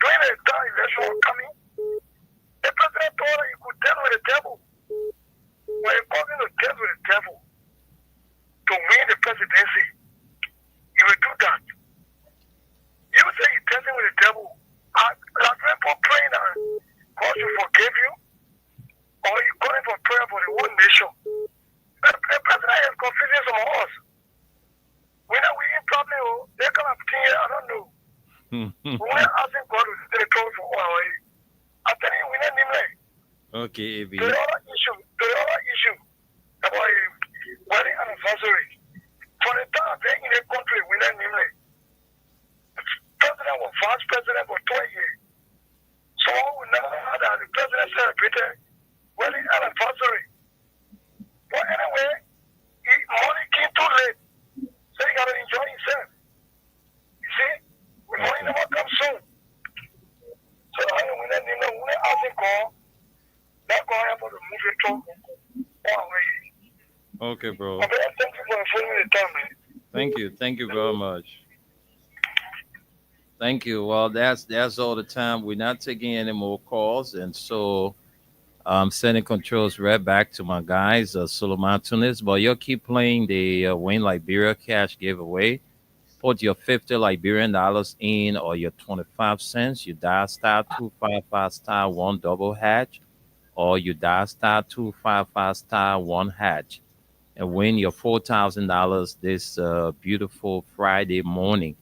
during the time election was coming, the president told her you could deal with the devil. When you're causing to deal with the devil to win the presidency, you will do that. You say you're dancing with the devil. Are people praying that God should forgive you? Or are you calling for prayer for the whole nation? The president is confusing some of us. We in problem, they come up here, I don't know. We're asking God to stay close for our way. I'm telling you, we need him like. Okay, AB. The other issue about a wedding anniversary. For the time being in the country, we need him like. President was vice president for 12 years. So we never had that the president celebrated wedding anniversary. But anyway, money came too late. So he got to enjoy himself. You see? Money never comes soon. So we need asking God. That God help us to move it through one way. Okay, bro. Thank you for informing me the time, man. Thank you very much. Thank you. Well, that's all the time. We're not taking any more calls, and so I'm sending controls right back to my guys, Suleiman Tunis. But you'll keep playing the Win Liberia cash giveaway. Put your 50 Liberian dollars in, or your 25 cents. You dial star 255 star 1 double hatch, or you dial star 255 star 1 hatch, and win your $4,000 this beautiful Friday morning.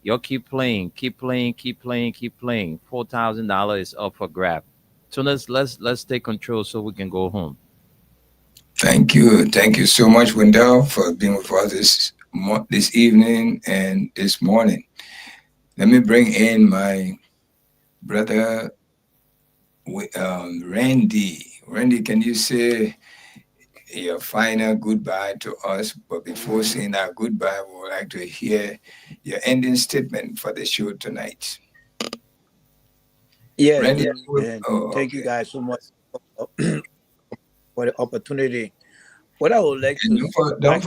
Y'all keep playing. $4,000 is up for grab. So let's take control so we can go home. Thank you so much, Wendell, for being with us this evening and this morning. Let me bring in my brother, Randy. Randy, can you say your final goodbye to us? But before saying our goodbye, we would like to hear your ending statement for the show tonight. Yeah, Randy, thank you guys so much for the opportunity. What I would like to don't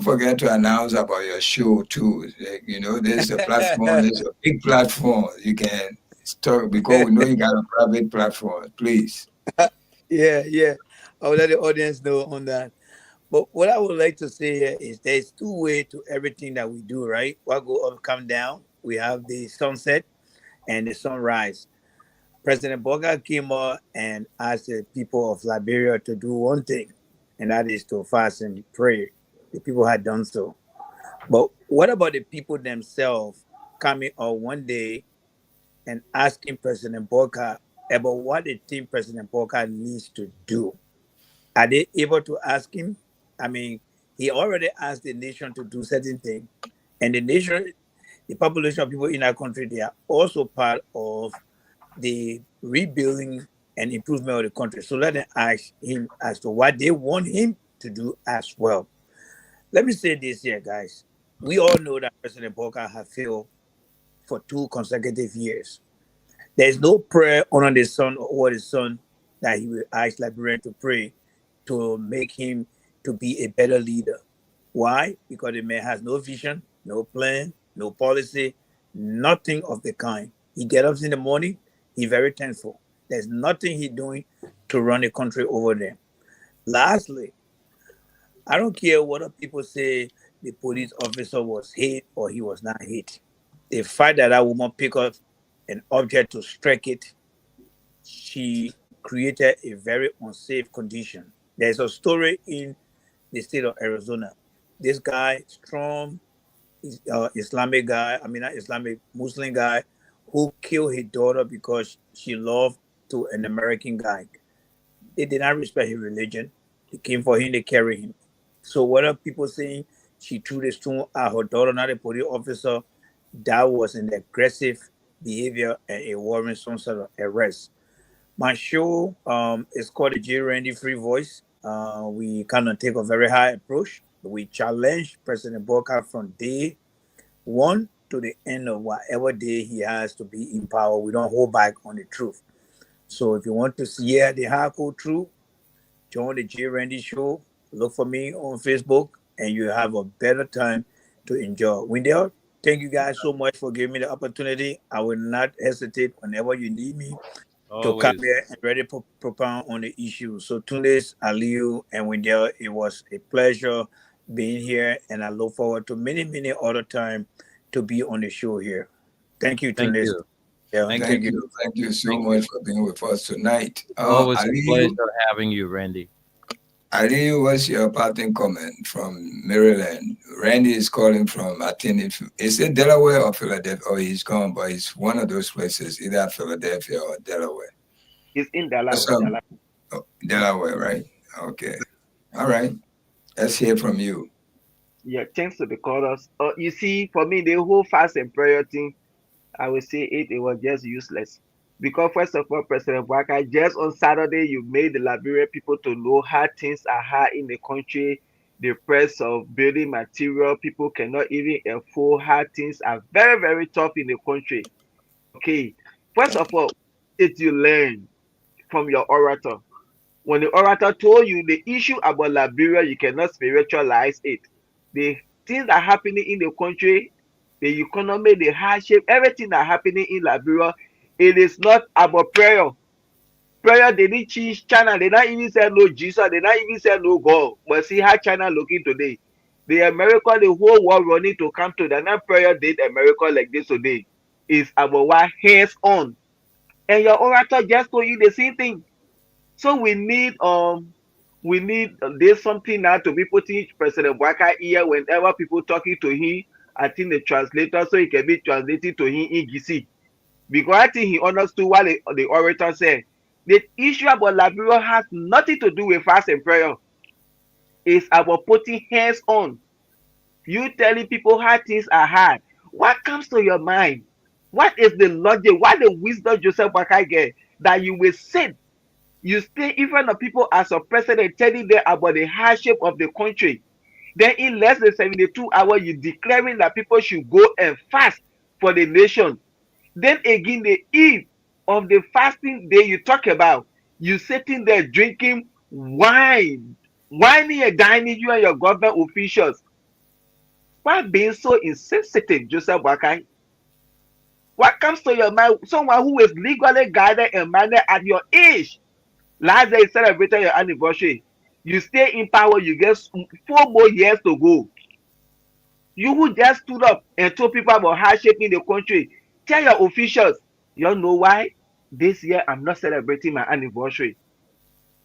forget to announce about your show too. There's a platform, there's a big platform you can talk, because we know you got a private platform. Please. Yeah. I will let the audience know on that. But what I would like to say here is there's two ways to everything that we do, right? What go up, come down. We have the sunset and the sunrise. President Boga came up and asked the people of Liberia to do one thing, and that is to fast and pray. The people had done so. But what about the people themselves coming on one day and asking President Boga about what they think President Boga needs to do? Are they able to ask him? I mean, he already asked the nation to do certain things. And the nation, the population of people in our country, they are also part of the rebuilding and improvement of the country. So let them ask him as to what they want him to do as well. Let me say this here, guys. We all know that President Boga has failed for 2 consecutive years. There's no prayer under the sun or over the sun that he will ask Liberians to pray to make him to be a better leader. Why? Because the man has no vision, no plan, no policy, nothing of the kind. He gets up in the morning, he's very thankful. There's nothing he's doing to run the country over there. Lastly, I don't care what people say, the police officer was hit or he was not hit. The fact that that woman picked up an object to strike it, she created a very unsafe condition. There's a story in the state of Arizona. This guy, strong Islamic guy, I mean not Islamic, Muslim guy, who killed his daughter because she loved to an American guy. They did not respect his religion. They came for him, they carried him. So what are people saying? She threw the stone at her daughter, not a police officer. That was an aggressive behavior and a warrant some sort of arrest. My show is called the J. Randy Free Voice. We kind of take a very high approach. We challenge President Boca from day one to the end of whatever day he has to be in power. We don't hold back on the truth. So if you want to hear the hardcore truth, join the J. Randy Show. Look for me on Facebook, and you have a better time to enjoy. Wendell, thank you guys so much for giving me the opportunity. I will not hesitate whenever you need me to come here and ready to propound on the issue. So Tunde, Aliu, and Wendell, it was a pleasure being here, and I look forward to many, many other time to be on the show here. Thank you, Tunde. Thank you. Yeah, Thank you. Thank you so much for being with us tonight. Always a pleasure having you, Randy. Ali, what's your parting comment from Maryland? Randy is calling from, I think, is it Delaware or Philadelphia? Oh, he's gone, but it's one of those places, either Philadelphia or Delaware. He's in Delaware. Delaware, right? Okay. All right. Let's hear from you. Yeah, thanks to the callers. You see, for me, the whole fast and prayer thing, I would say it was just useless. Because first of all, President Waka, just on Saturday, you made the Liberian people to know how things are hard in the country. The price of building material, people cannot even afford how things are very, very tough in the country. Okay, first of all, did you learn from your orator? When the orator told you the issue about Liberia, you cannot spiritualize it. The things that are happening in the country, the economy, the hardship, everything that happening in Liberia, it is not about prayer. Prayer, they didn't teach China. They not even say no Jesus. They not even say no God. But see how China looking today. The America, the whole world running to come to that. Now prayer did America like this today. It's about what hands on. And your orator just told you the same thing. So we need there's something now to be putting President Waka here whenever people talking to him. I think the translator so he can be translated to him in GC. Because I think he understood what the orator said. The issue about Liberia has nothing to do with fast and prayer. It's about putting hands on. You telling people how things are hard. What comes to your mind? What is the logic? What the wisdom Joseph Waka get that you will sit, you stay in front of people as a president telling them about the hardship of the country. Then in less than 72 hours, you declaring that people should go and fast for the nation. Then again, the eve of the fasting day you talk about, you sitting there drinking wine, whining and dining, you and your government officials. Why being so insensitive, Joseph Wakai? What comes to your mind? Someone who is legally guided and minded at your age. Last day you celebrated your anniversary. You stay in power, you get 4 more years to go. You who just stood up and told people about hardship in the country. Tell your officials, you know why? This year I'm not celebrating my anniversary.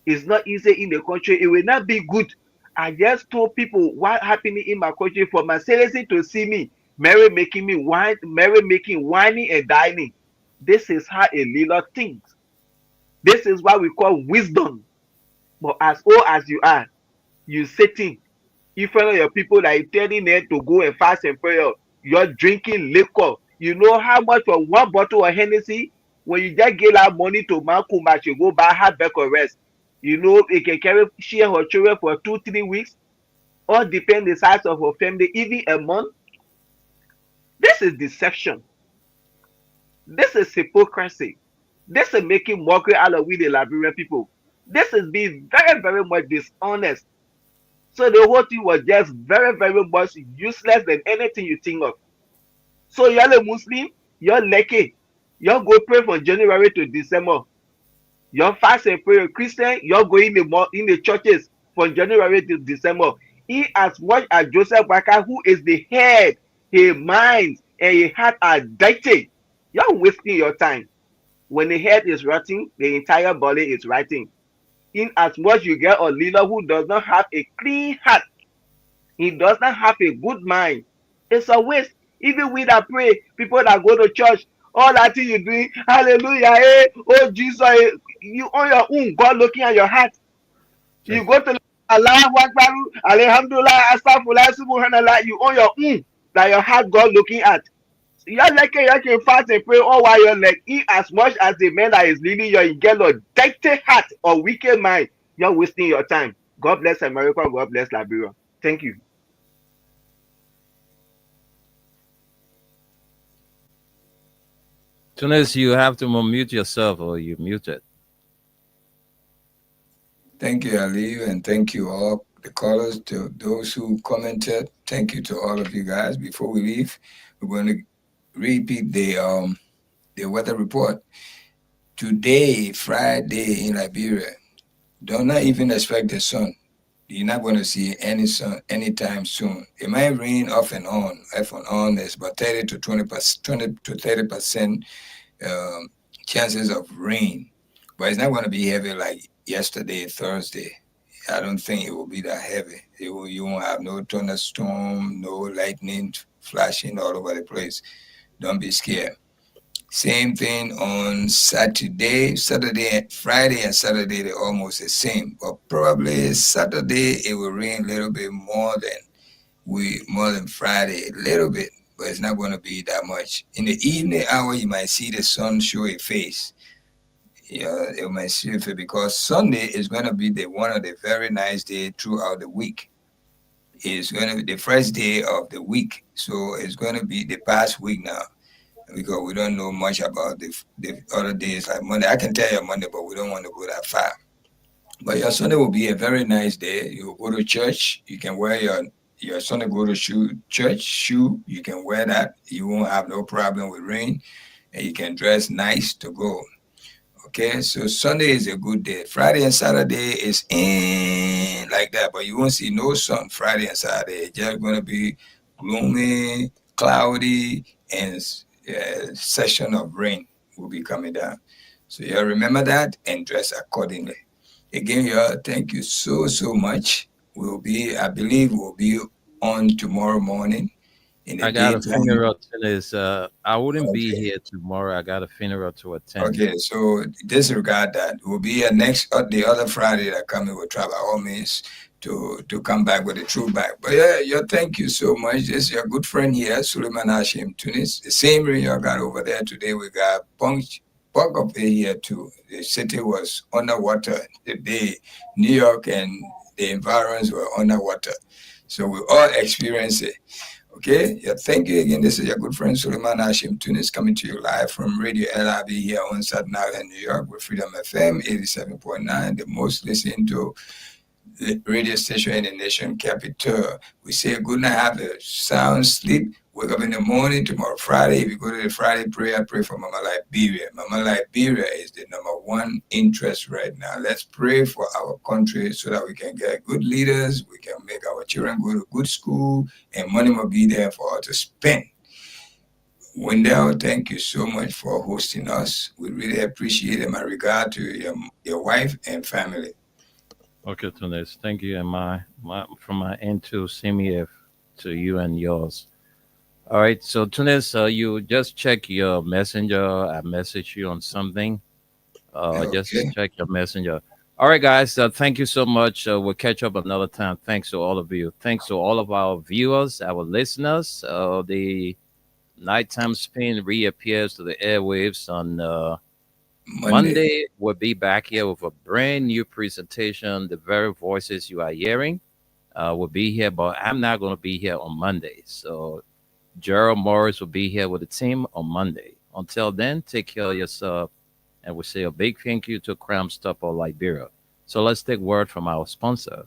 It's not easy in the country. It will not be good. I just told people what happening in my country for my citizens to see me. Mary making whining and dining. This is how a little thinks. This is what we call wisdom. But as old as you are, you sitting in front of your people that you telling them to go and fast and pray. You're drinking liquor. You know how much for one bottle of Hennessy? When you just give out money to Malcolm, you go buy her back or rest. You know, it can carry share her children for 2-3 weeks. All depend the size of her family, even a month. This is deception. This is hypocrisy. This is making mockery out of we the Liberian people. This is being very, very much dishonest. So the whole thing was just very, very much useless than anything you think of. So you're a Muslim, you're lucky. You're go pray from January to December. You're fast and pray. Christian, you're going in the churches from January to December. In as much as Joseph Waka, who is the head, his mind and his heart are dirty, you're wasting your time. When the head is rotting, the entire body is rotting. In as much you get a leader who does not have a clean heart, he does not have a good mind, it's a waste. Even we that pray, people that go to church, all that thing you doing, hallelujah, oh Jesus, you on your own, God looking at your heart. You go to Allah Akbar, Alhamdulillah, Astaghfirullah, Subhanallah, you on your own, that your heart God looking at. You can fast and pray all while you're like, eat as much as the man that is leading you, get a dirty heart or wicked mind, you're wasting your time. God bless America, God bless Liberia. Thank you. Tunis, you have to unmute yourself or you muted. Thank you, Ali, and thank you all the callers, to those who commented. Thank you to all of you guys. Before we leave, we're going to repeat the weather report. Today, Friday in Liberia, do not even expect the sun. You're not going to see any sun anytime soon. It might rain off and on. There's about 30 to 30% chances of rain, but it's not going to be heavy like yesterday, Thursday. I don't think it will be that heavy. You won't have no thunderstorm, no lightning flashing all over the place. Don't be scared. Same thing on Friday, and Saturday, they're almost the same. But probably Saturday, it will rain a little bit more than Friday, a little bit, but it's not going to be that much. In the evening hour, you might see the sun show a face. Yeah, it might see it because Sunday is going to be one of the very nice days throughout the week. It's going to be the first day of the week, so it's going to be the past week now, because we don't know much about the other days like Monday. I can tell you Monday, but we don't want to go that far. But your Sunday will be a very nice day. You go to church, you can wear your Sunday go to church shoe, you can wear that. You won't have no problem with rain, and you can dress nice to go. Okay, so Sunday is a good day. Friday and Saturday is in like that, but you won't see no sun Friday and Saturday. It's just going to be gloomy, cloudy, and a session of rain will be coming down. So you remember that and dress accordingly. Again, y'all, thank you so much. I believe we'll be on tomorrow morning. I got a funeral I wouldn't be here tomorrow. I got a funeral to attend. Okay, so disregard that. We'll be here the other Friday that coming. We'll try by all means to come back with a true back. But yeah, thank you so much. This is your good friend here, Suleiman Hashim Tunis. The same rain y'all got over there today. We got bunch of it here too. The city was underwater the day. New York and the environs were underwater. So we all experienced it. Okay, yeah, thank you again. This is your good friend Suleiman Hashim Tunis coming to you live from Radio LIB here on Staten Island, New York, with Freedom FM 87.9, the most listened to radio station in the nation capital. We say good night, have a sound sleep, wake up in the morning tomorrow Friday. If you go to the Friday prayer, pray for Mama Liberia. Mama Liberia is the number one interest right now. Let's pray for our country so that we can get good leaders, we can make our children go to good school, and money will be there for us to spend. Wendell, thank you so much for hosting us. We really appreciate it. My regard to your wife and family. Okay, Tunis, thank you, and from my end to same here to you and yours. All right, so Tunis, you just check your messenger. I messaged you on something. Just check your messenger. All right, guys, thank you so much. We'll catch up another time. Thanks to all of you. Thanks to all of our viewers, our listeners. The Nighttime Spin reappears to the airwaves on Monday. We'll be back here with a brand new presentation. The very voices you are hearing will be here, but I'm not going to be here on Monday. So Gerald Morris will be here with the team on Monday. Until then, take care of yourself. And we say a big thank you to Crime Stopper Liberia. So let's take word from our sponsor.